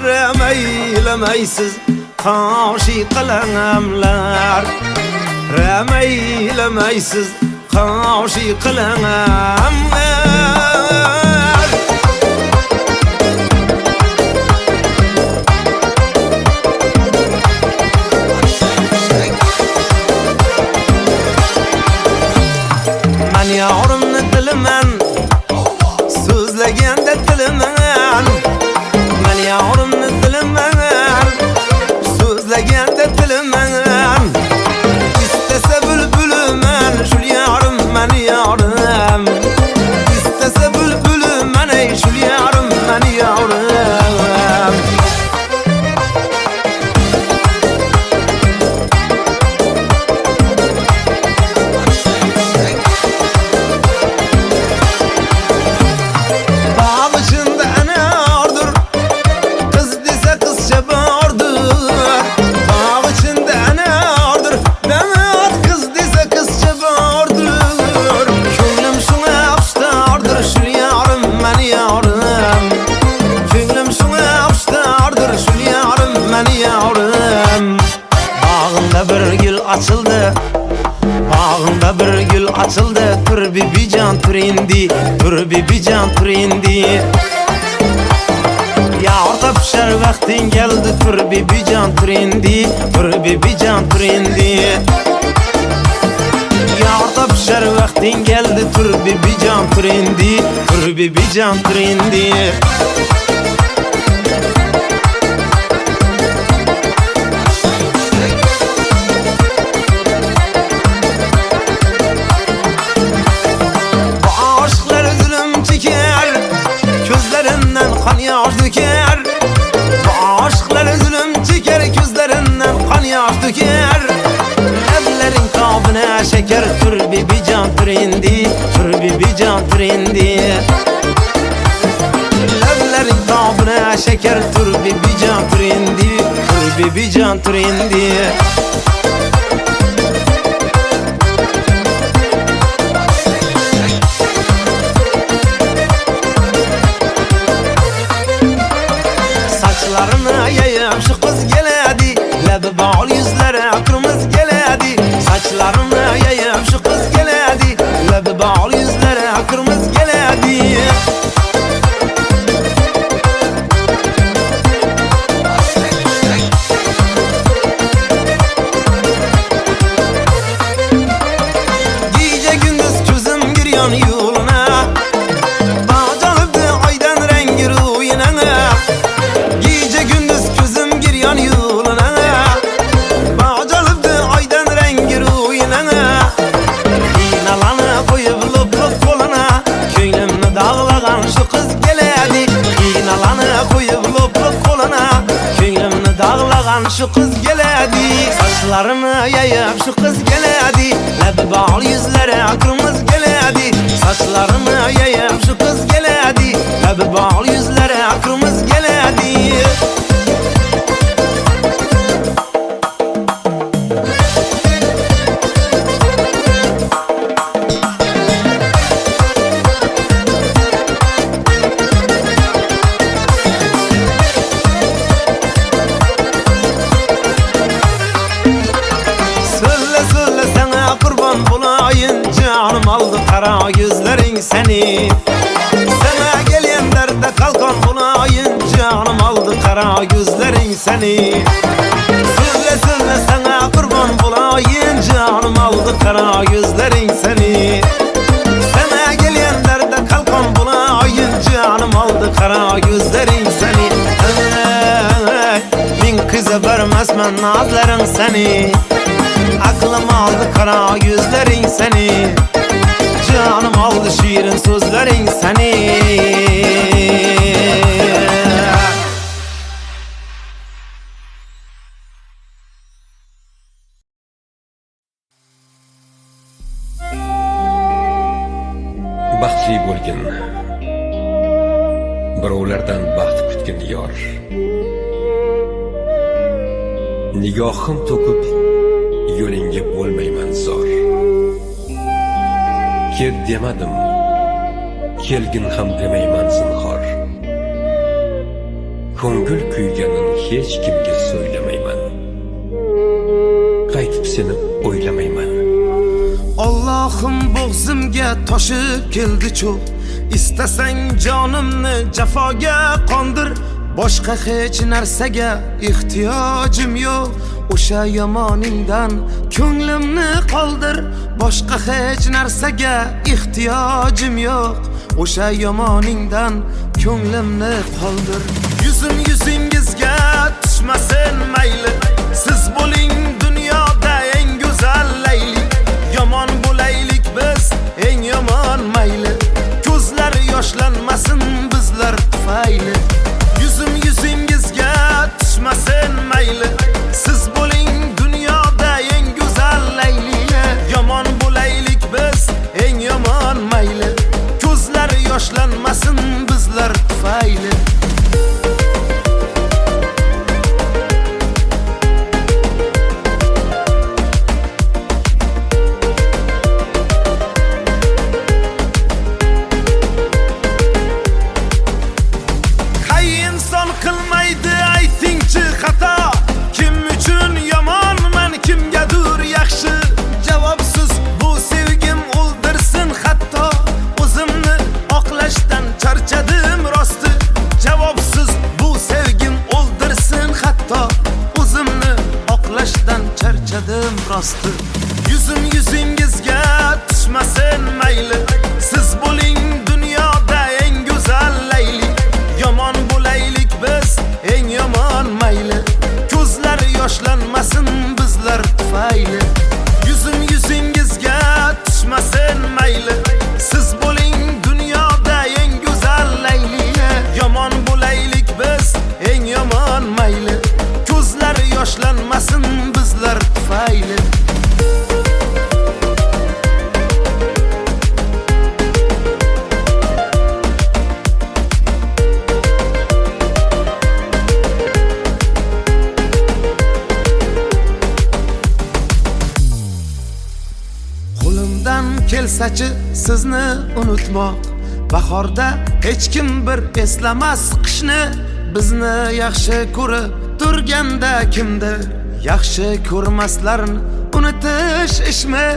Ramaylamaysiz qoshi qalamlar, ramaylamaysiz qoshi qalamlar. Man yorimni dilaman, so'zlaganda tilaman. Man yorimni dilaman, so'zlaganda tilaman. İstese bülbülüm, shul yorim man yorim. İstese bülbülüm, ochildi, tur bibijon tur endi, tur bibijon tur endi. Yog'da pishar vaqting keldi, tur bibijon tur endi, tur bibijon tur endi. Yog'da pishar vaqting keldi, tur bibijon tur endi, tur bibijon tur endi. Şeker tur bibijon tur endi, tur bibijon tur endi. Lablaring tobuna şeker tur bibijon tur endi, tur bibijon tur endi. Saçlarını yayıp şu kız geledi, labi bal yüzlere kırmızı geledi. Saçlarını yayıp şu kız geledi, labi bal yüzlere kırmızı geledi. Gece gündüz gözüm giriyor yoluna, bağcalıbdı aydan rengi ruyuna. Gece gündüz gözüm giriyor yoluna, bağcalıbdı aydan rengi ruyuna. İnalanı koyup lop koluna, köynümni dağlagan şu kız geledi. İnalanı koyup lop koluna, köynümni dağlagan şu kız geledi. Saçlarını yayıp şu kız geledi, labi bal yüzlere kırmızı geledi. Saçlarını yayıp şu kız geledi, labi bal yüzlere kırmızı geledi. Söyle sana kurban bulayın, canım aldı kara gözlerin seni. Sana gelen derde kalkan bulayın, canım aldı kara gözlerin seni. Söyle sana kurban bulayın, canım aldı kara gözlerin seni. Sana gelen derde kalkan bulayın, canım aldı kara gözlerin seni. Min kıza vermezmen nazların seni. Aklım aldı kara gözlerin seni, canım aldı şiirin sözlerin seni. Baxtli bo'lgin, birovlardan baxt kutgin yor. Nigohim to'kib yo'lingga bo'lmayman zor. Ket demadim, kelgin ham demayman zinhor. Ko'ngil kuyganin hech kimga so'ylamayman, qaytib seni o'ylamayman. Allohim bo'g'zimga toshib keldi cho'q, istasang jonimni jafoga qondir. Boshqa hech narsaga ehtiyojim yo'q, o'sha yomoningdan ko'nglimni qoldir. Boshqa hech narsaga ehtiyojim yo'q, o'sha yomoningdan ko'nglimni qoldir. Yuzingizga tushmasin mayli, siz bo'ling dunyoda eng go'zal layli. Yomon bo'laylik biz eng yomon mayli, ko'zlar yoshlanmasin bizlar tufayli. Yuzingizga tushmasin mayli, siz bo'ling dunyoda eng go'zal layli. Yomon bo'laylik biz eng yomon mayli, ko'zlar yoshlanmasin bizlar tufayli. Qilmaydi aytingchi xato, kim uchun yomonman, kimgadir yaxshi. Javobsiz bu sevgim o'ldi kelsachi sizni unutmoq. Bahorda hech kim bir eslamas qishni, bizni yaxshi ko'rib turganda kimdir yaxshi ko'rmaslarni unutish ishmi?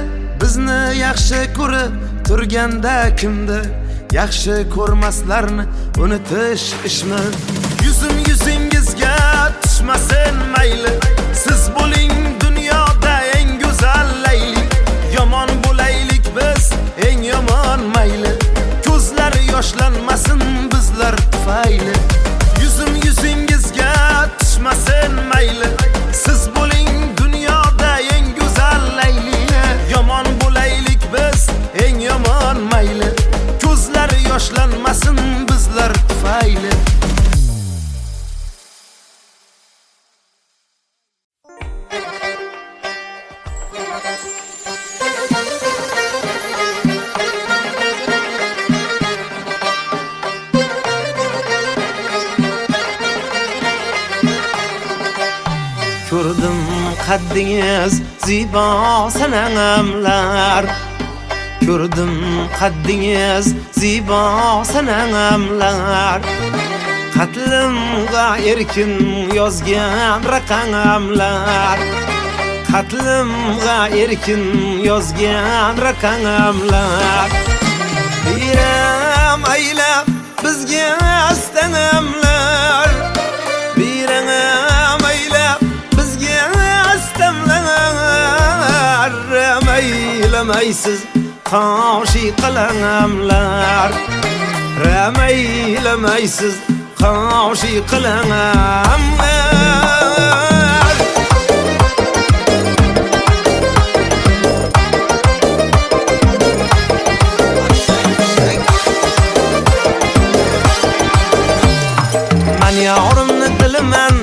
Bizni yaxshi ko'rib turganda kimdir yaxshi ko'rmaslarni unutish ishmi? Yuzim yuzingizga tushmasin mayli, siz bo'ling dunyoda eng go'zal layli. Yomon bo'laylik biz eng yomon mayli, ko'zlar yoshlanmasin bizlar tufayli. Yuzim yuzingizga tushmasin mayli, siz bo'ling dunyoda eng go'zal layli. Yomon bo'laylik biz eng yomon mayli, ko'zlar yoshlanmasin bizlar tufayli. Ko'rdim qaddingiz zibo sanamlar, ko'rdim qaddingiz zibo sanamlar. Qatlimga erkin yozgan raqamlar, qatlimga erkin yozgan raqamlar. Biram aylab bizga astanamlar, biram aylab bizga astamlar. Ramaylamaysiz qoshi qilamlar, ramaylamaysiz qoshi qilamlar. Men yorimni dilaman,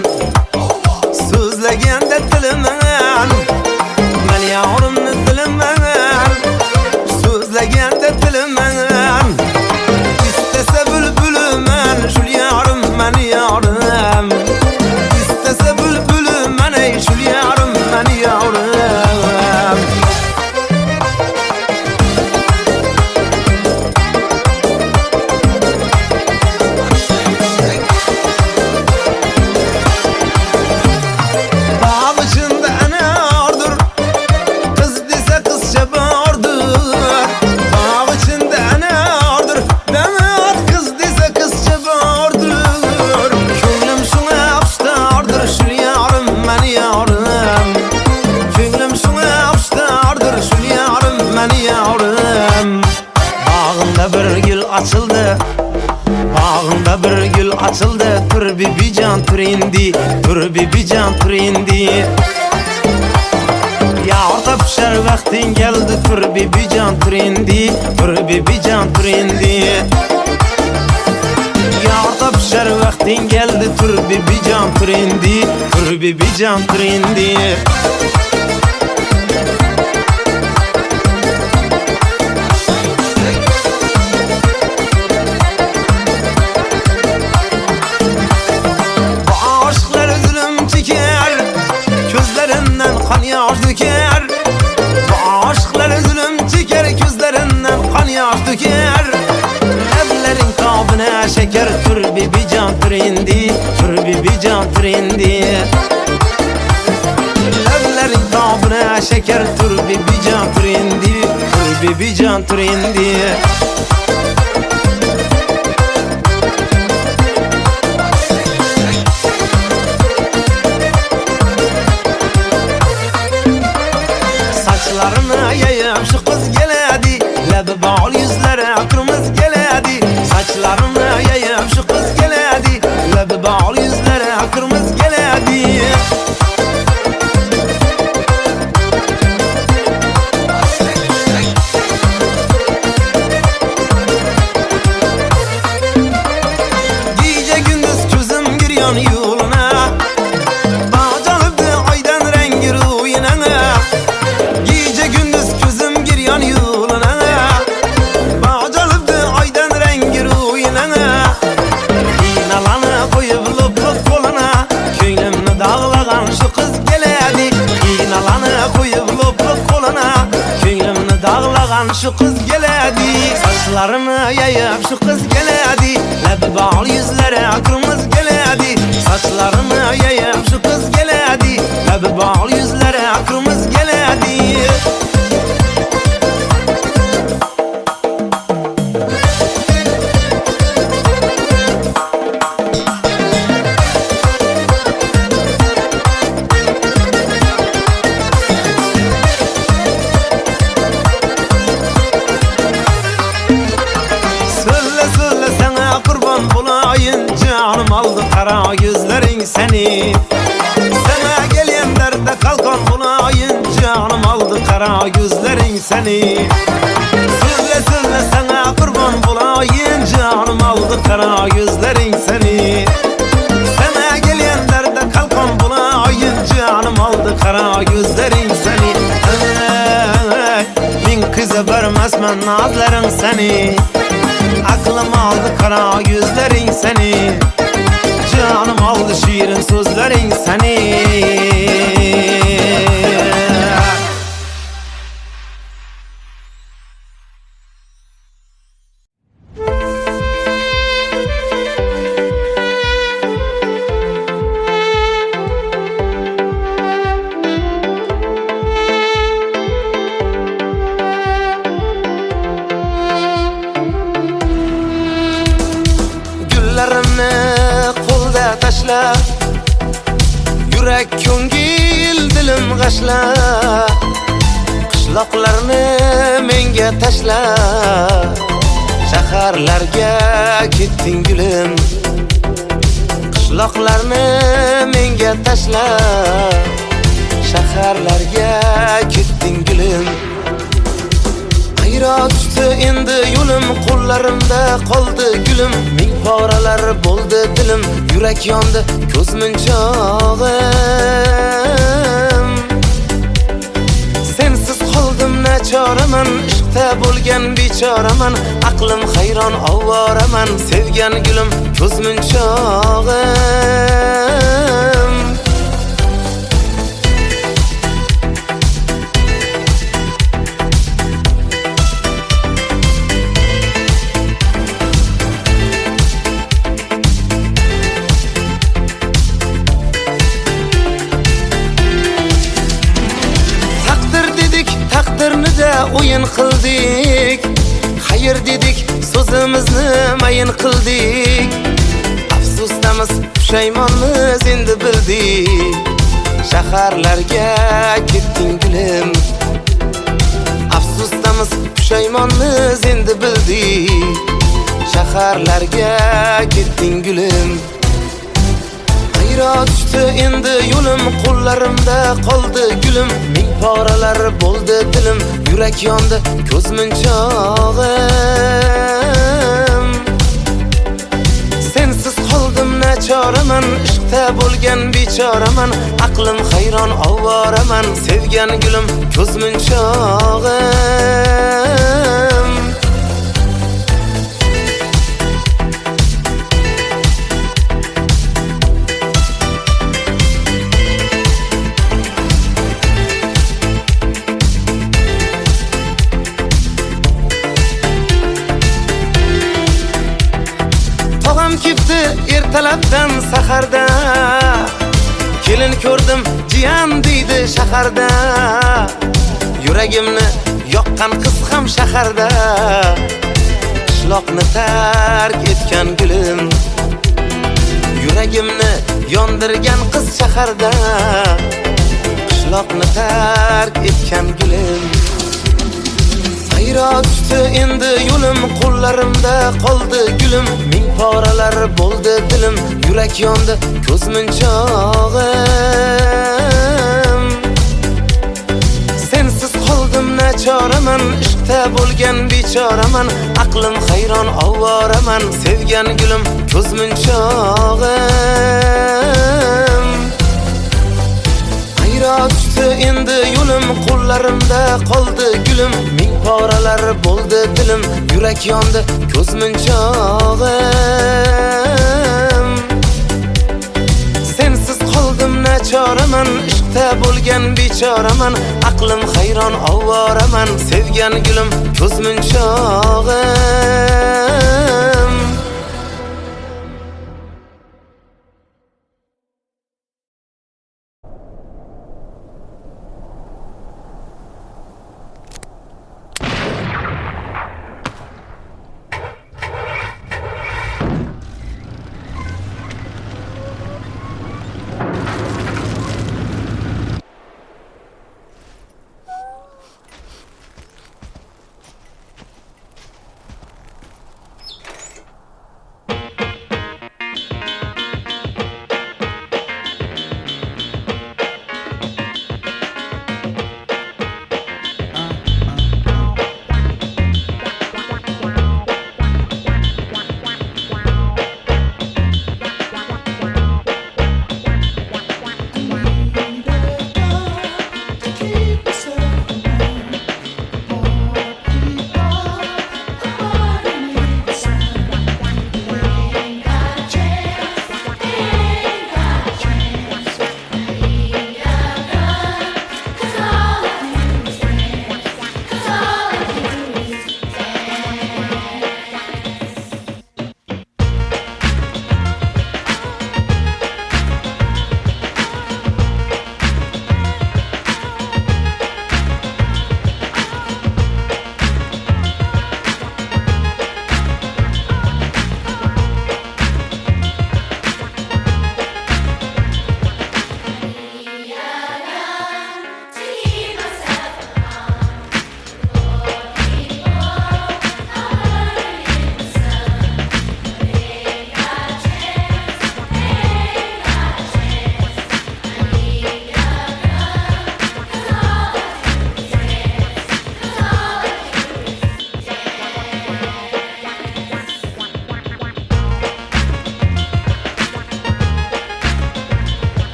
so'zlaganda tilaman. Men yorimni dilaman, so'zlaganda tilaman. İstese bülbülümen şul yarım men yarım, İstese bülbülümen ey şul yarım men yarım. Açıldı, bağında bir gül açıldı. Tur bibican tur indi, tur bibican tur indi. Yağda pişer vaktin geldi. Tur bibican tur indi, tur bibican tur indi. Yağda pişer vaktin geldi. Tur bibican tur indi, tur bibican tur indi. Kan yaş döker, bu aşklar zulüm çeker, gözlerinden kan yaş döker. Evlerin kabına şeker, tur bibican tur indi, tur bibican tur indi. Evlerin kabına şeker, tur bibican tur indi, tur bibican tur indi. Saçlarını yayıp şu kız geledi, lebi bağlı yüzlere kırmızı geledi. Saçlarını yayıp şu kız geledi, lebi bağlı yüzlere kırmızı geledi. şu kız geledi. Saçlarımı yayıp şu kız geledi. Lebi bal yüzlere kırmızı geledi. Saçlarımı yayıp şu kız geledi. Lebi bal yüzlere kırmızı geledi. Canım aldı kara yüzlerin seni. Sana gelen derde kalkan bulayın. Canım aldı kara yüzlerin seni. Söyle söyle sana kurban bulayın. Canım aldı kara yüzlerin seni. Sana gelen derde kalkan bulayın. Canım aldı kara yüzlerin seni. Min kıza vermezmen nazların seni. Aklım aldı kara yüzlerin seni. Canım aldı şiirin sözlerin seni. Taşla yürek ko'ngil dilim g'ashla. Qishloqlarni menga tashla. Shaharlarga ketding gulim. Qishloqlarni menga tashla. Shaharlarga ketding gulim. Ayro tushdi endi yo'lim, qo'llarimda qoldi gulim. Ming poralar bo'ldi dilim, yurak yondi ko'z munchog'im. Sensiz qoldim nachoraman, ishqda bo'lgan bechoraman. Aqlim hayron ovoraman, sevgan gulim ko'z munchog'im. O'yin qildik, xayr dedik, so'zimizni mayin qildik. Afsusdamiz, pushaymonmiz endi bildik. Shaharlarga ketding gulim. Afsusdamiz, pushaymonmiz endi bildik. Shaharlarga ketding gulim. Ayro tushdi endi yo'lim, qo'llarimda qoldi gulim. Ming poralar bo'ldi dilim, yurak yondi ko'z munchog'im. Sensiz qoldim nachoraman, ishqda bo'lgan bechoraman. Aqlim hayron ovoraman, sevgan gulim ko'z munchog'im. Kipti ertalabdan saharda. Kelin ko'rdim jiyan deydi shaharda. Yuragimni yoqqan qiz ham shaharda. Qishloqni tark etgan gulim. Yuragimni yondirgan qiz shaharda. Qishloqni tark etgan gulim. Ayro tushdi endi yo'lim, qo'llarimda qoldi gulim. Ming poralar bo'ldi dilim, yurak yondi ko'z munchog'im. Sensiz qoldim nachoraman, ishqda bo'lgan bechoraman. Aqlim hayron ovoraman, sevgan gulim ko'z munchog'im. Ayro tushdi endi yo'lim, qo'llarimda qoldi gulim. Ming poralar bo'ldi dilim, yurak yondi ko'z munchog'im. Sensiz qoldim nachoraman, ishqda vaqtda bo'lgan bechoraman, aqlim hayron ovoraman, sevgan gulim ko'z munchog'im.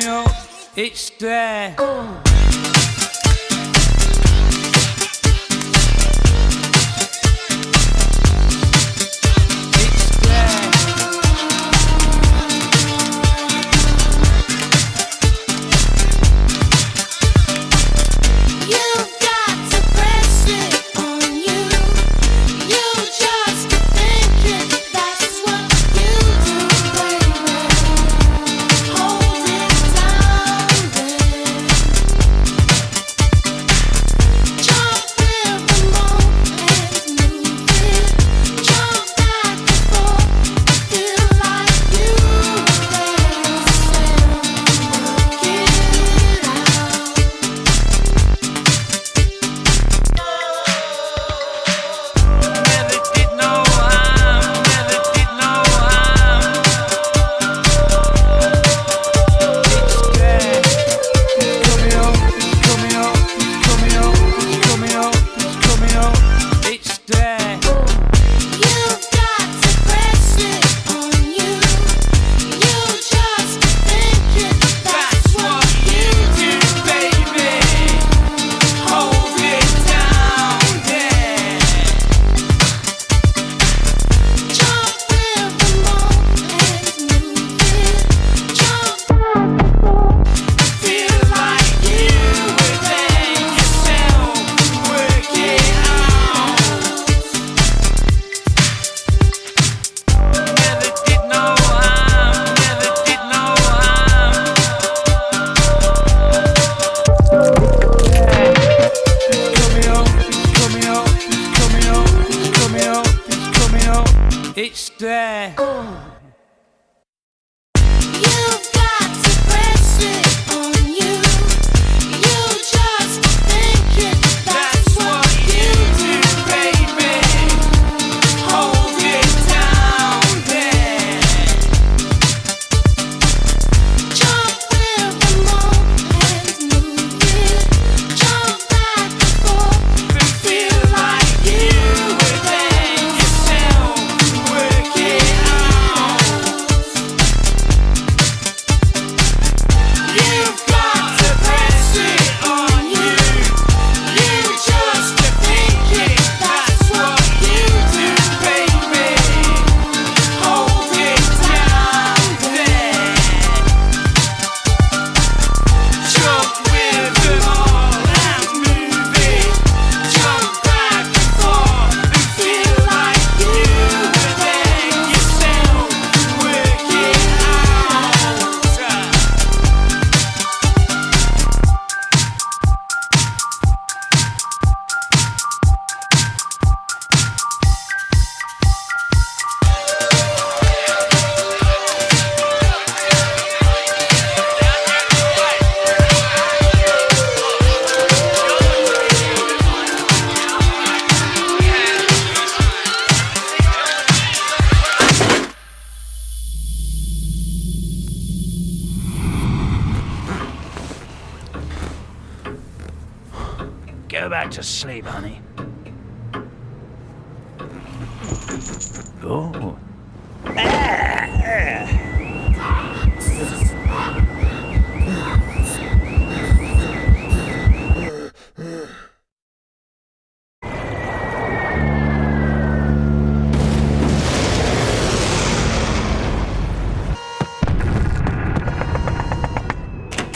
coming up, it's there. It's there. You've got to press it on you. You just think it. That's what you do, baby. Hold it down there. Jump with the moment, move it. Jump back and forth and feel like you were there yourself. Work it out. You've got to press it on you. You just think it. That's what you do, baby. Hold it down there. Jump with them all and move it. Jump back and forth and feel like you were there yourself. Work it out. Go back to sleep, honey. Oh.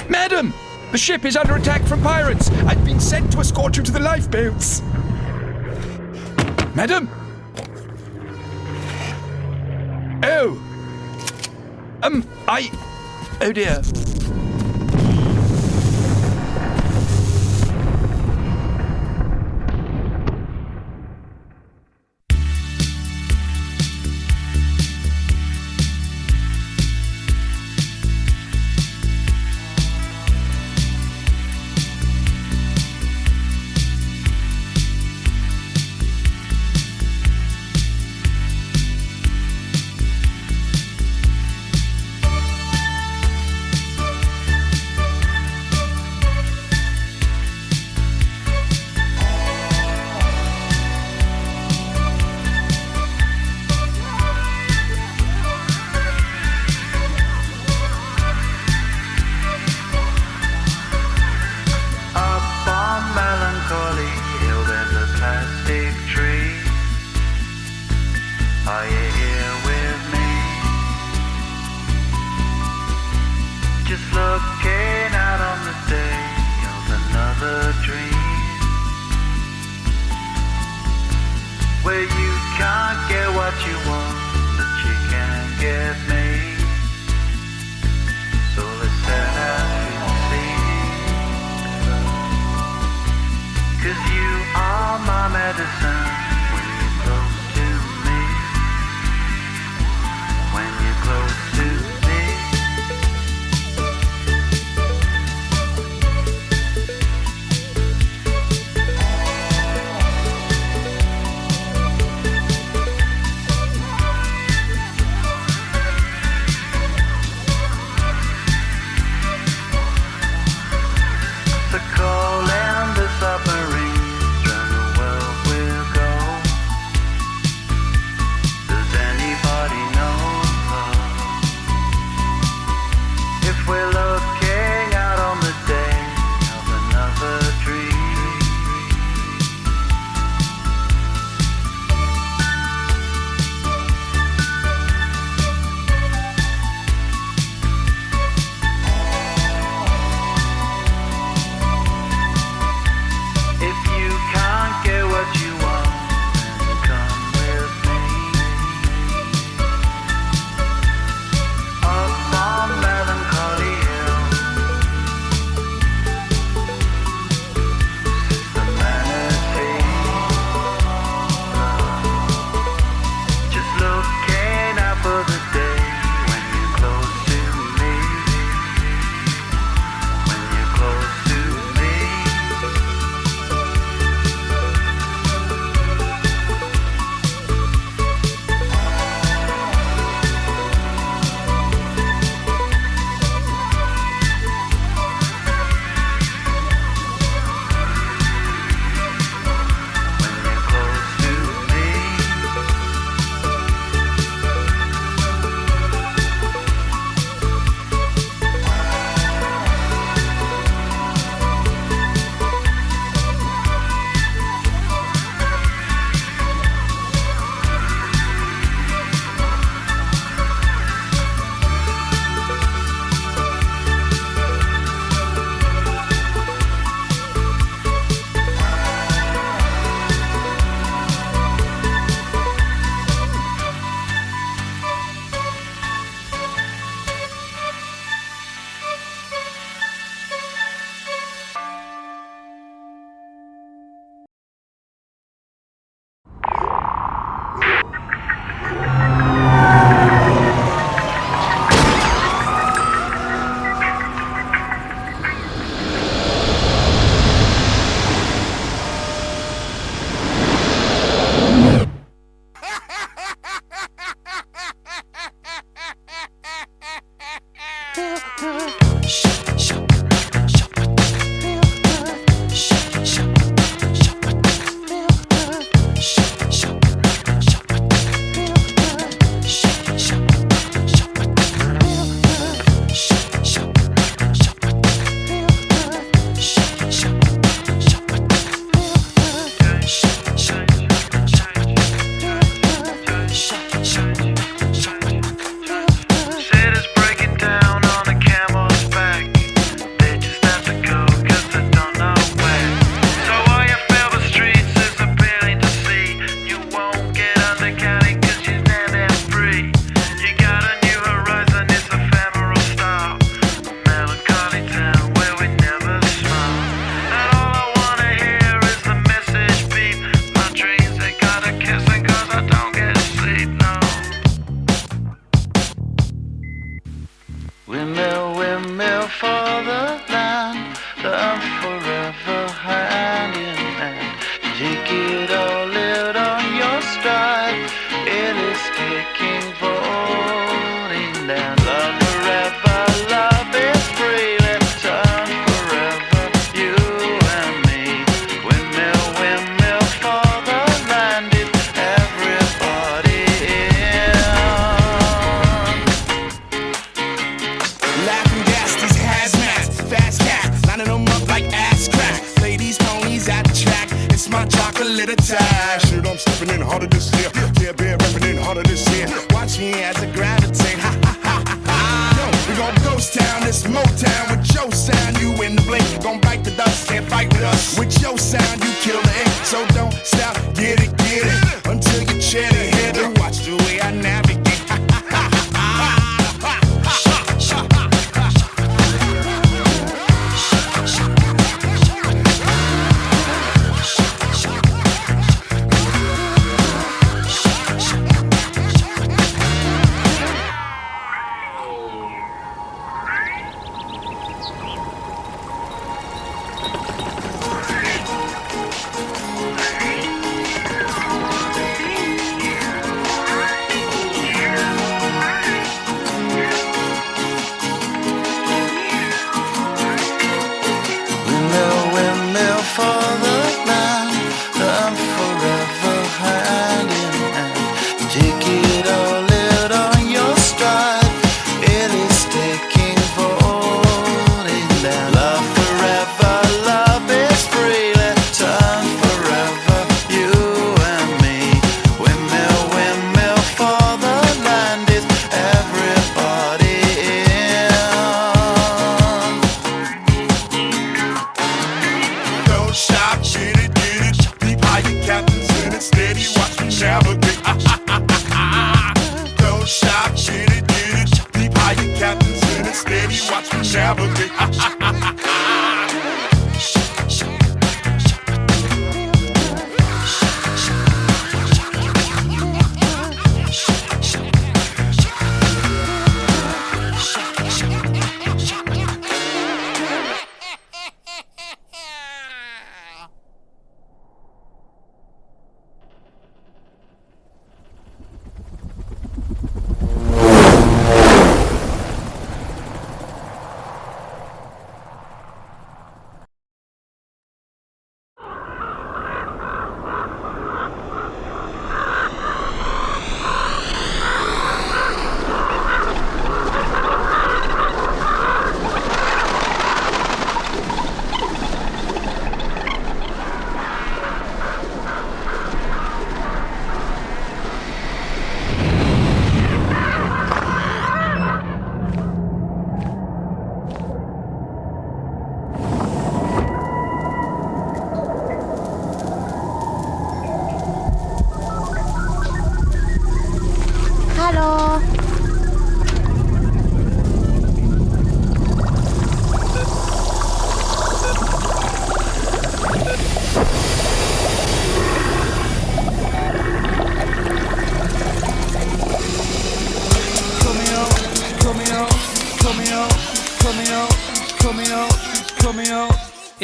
Madam! The ship is under attack from pirates. I've been sent to escort you to the lifeboats. Madam? Oh. Oh dear. Are you here with me? Just looking out on the day of another dream, where you can't get what you want, but you can get me. So let's set out and see. 'Cause you are my medicine when you're close to me. When you're close to me. The coal and the submarines round the world will go. Does anybody know if we're looking out on the day of another dream? If you can't get what you want, then come with me. Up on Melancholy Hill sits the manatee, just looking out for the day when you're close to me. When you're close to me. When you're close to me. Sailors breaking down on a camel's back. They just have to go 'cause they don't know where. So all you feel the streets is appealing to see. You won't get undercounted 'cause you're now damn free. You got a new horizon, it's ephemeral style. A melancholy town where we never smile. And all I wanna hear is the message beep. My dreams, they gotta kissing 'cause I don't get sleep, no. Windmill, windmill for the land, I'm forever hand in hand. Take it all out on your stride, it is kicking, falling down. Love forever, love is free, let's turn forever, you and me. Windmill, windmill for the land, if everybody part of this here. Watch me as I gravitate. Ha ha ha ha ha. Yo, we gon' ghost town, this Motown with your sound. You in the blink, gon' bite the dust, can't fight with us. With your sound, you kill the ink. So don't stop, get it, until you chin it hit and watch the way I navigate.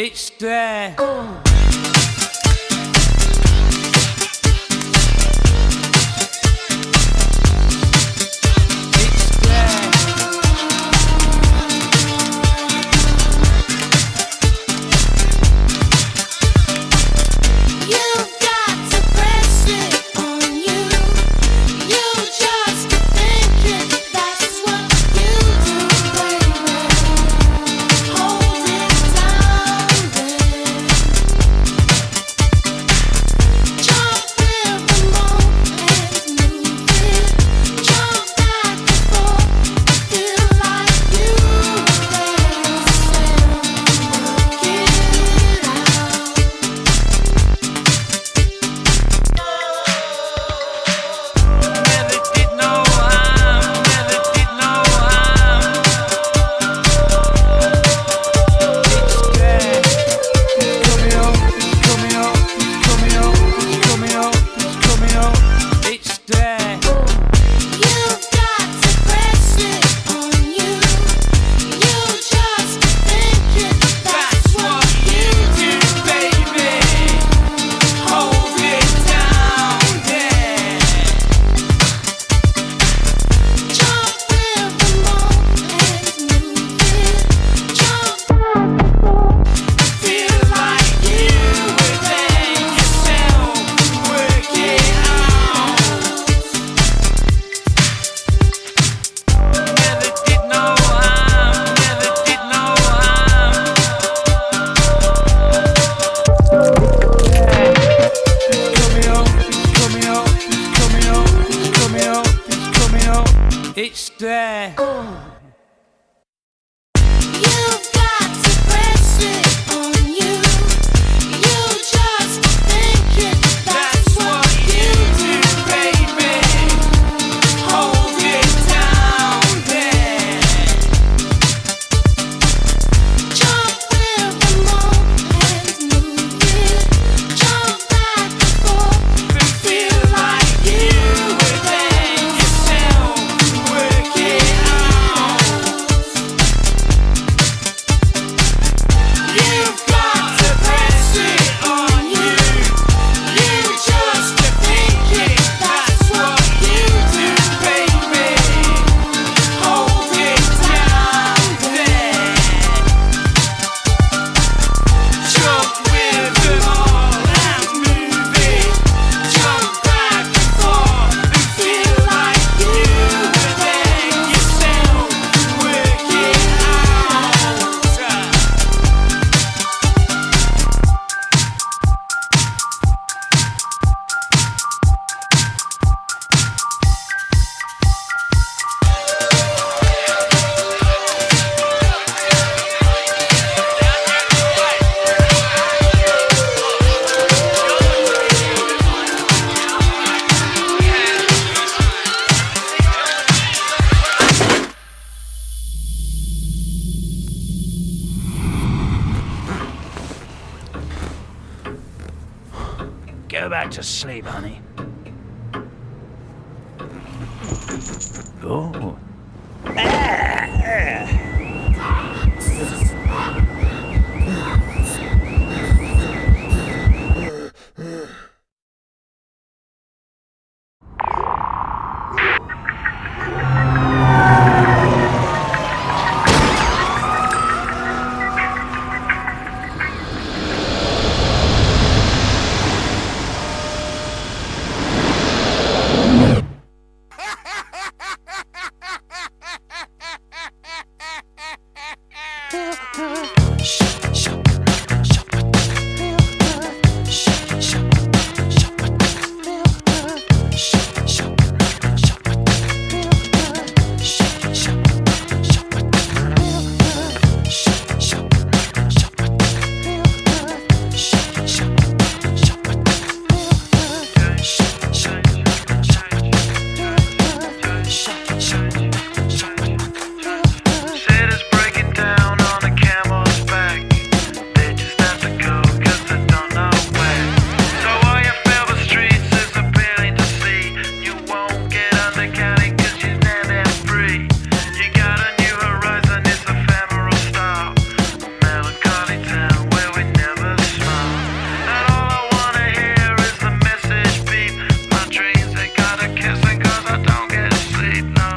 It's there. It's there. You've got to press it on you. You just think it. That's what you do, baby. Hold it down there. Jump with the moment, move it. Jump back and forth and feel like you within yourself. Work it out. You've got to press it on you. You just think it. That's what you do, baby. Hold it down there. Jump with them all and move it. Jump back and forth and feel like you within yourself. Work it out. Go back to sleep, honey. Oh. Sailors breaking down on a camel's back. They just have to go 'cause they don't know where. So all your favorite streets is appealing to see. You won't get undercounted 'cause you're not that free. You got a new horizon, it's ephemeral style. A melancholy town where we never smile. And all I wanna hear is the message beep. My dreams, they gotta kissing 'cause I don't get sleep, no.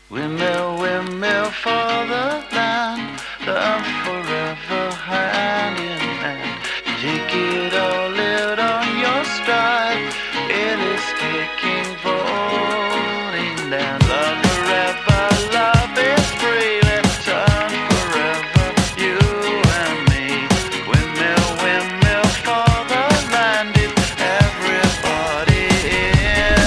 Windmill, windmill for the land, love forever hand in hand. Take it all out on your stride, it is kicking, falling down. Love forever, love is free, let's turn forever, you and me. Windmill for the land, if everybody in.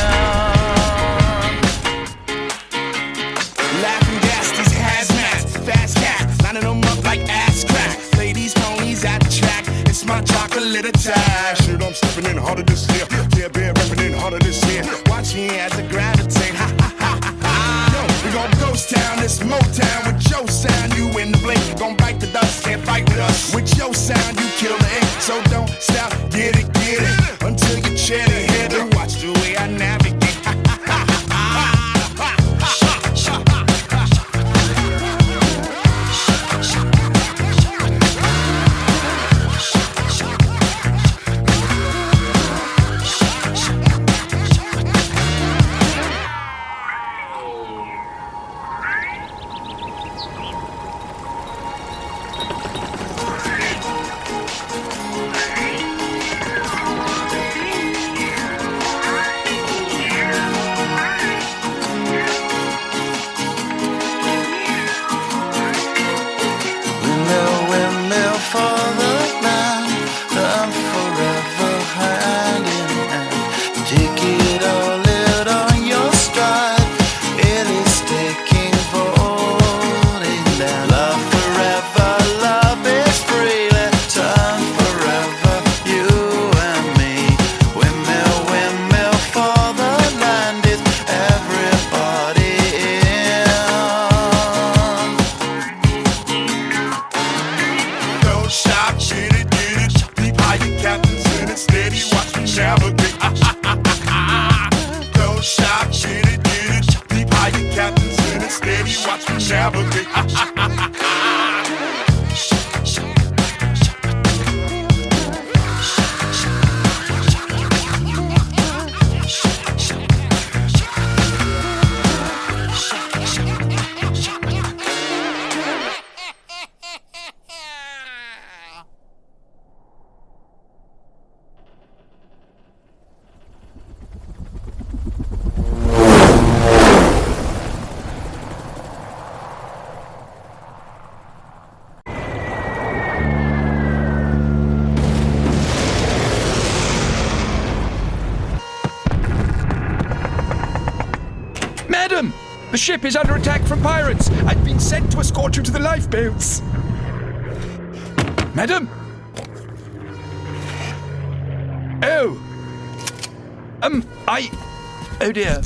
Laughing gas, these hazmats, fast cat, lining them up like ass crack. Play these ponies at the track, it's my chocolate attack. Shit, I'm stepping in harder this year. Yeah, bear repping in harder this year. Watch me as I gravitate, ha ha ha ha ha. Yo, we gon' ghost town, this Motown with your sound. You in the blink, gon' bite the dust, can't fight with us. With your sound, you kill the ink, so don't stop, get it, until you chin ahead and watch the way I navigate. Ha ha ha ha ha. navigate. Don't stop, get it. Deep higher captains in it, steady, watch me navigate. Madam! The ship is under attack from pirates. I've been sent to escort you to the lifeboats. Madam? Oh. Oh dear.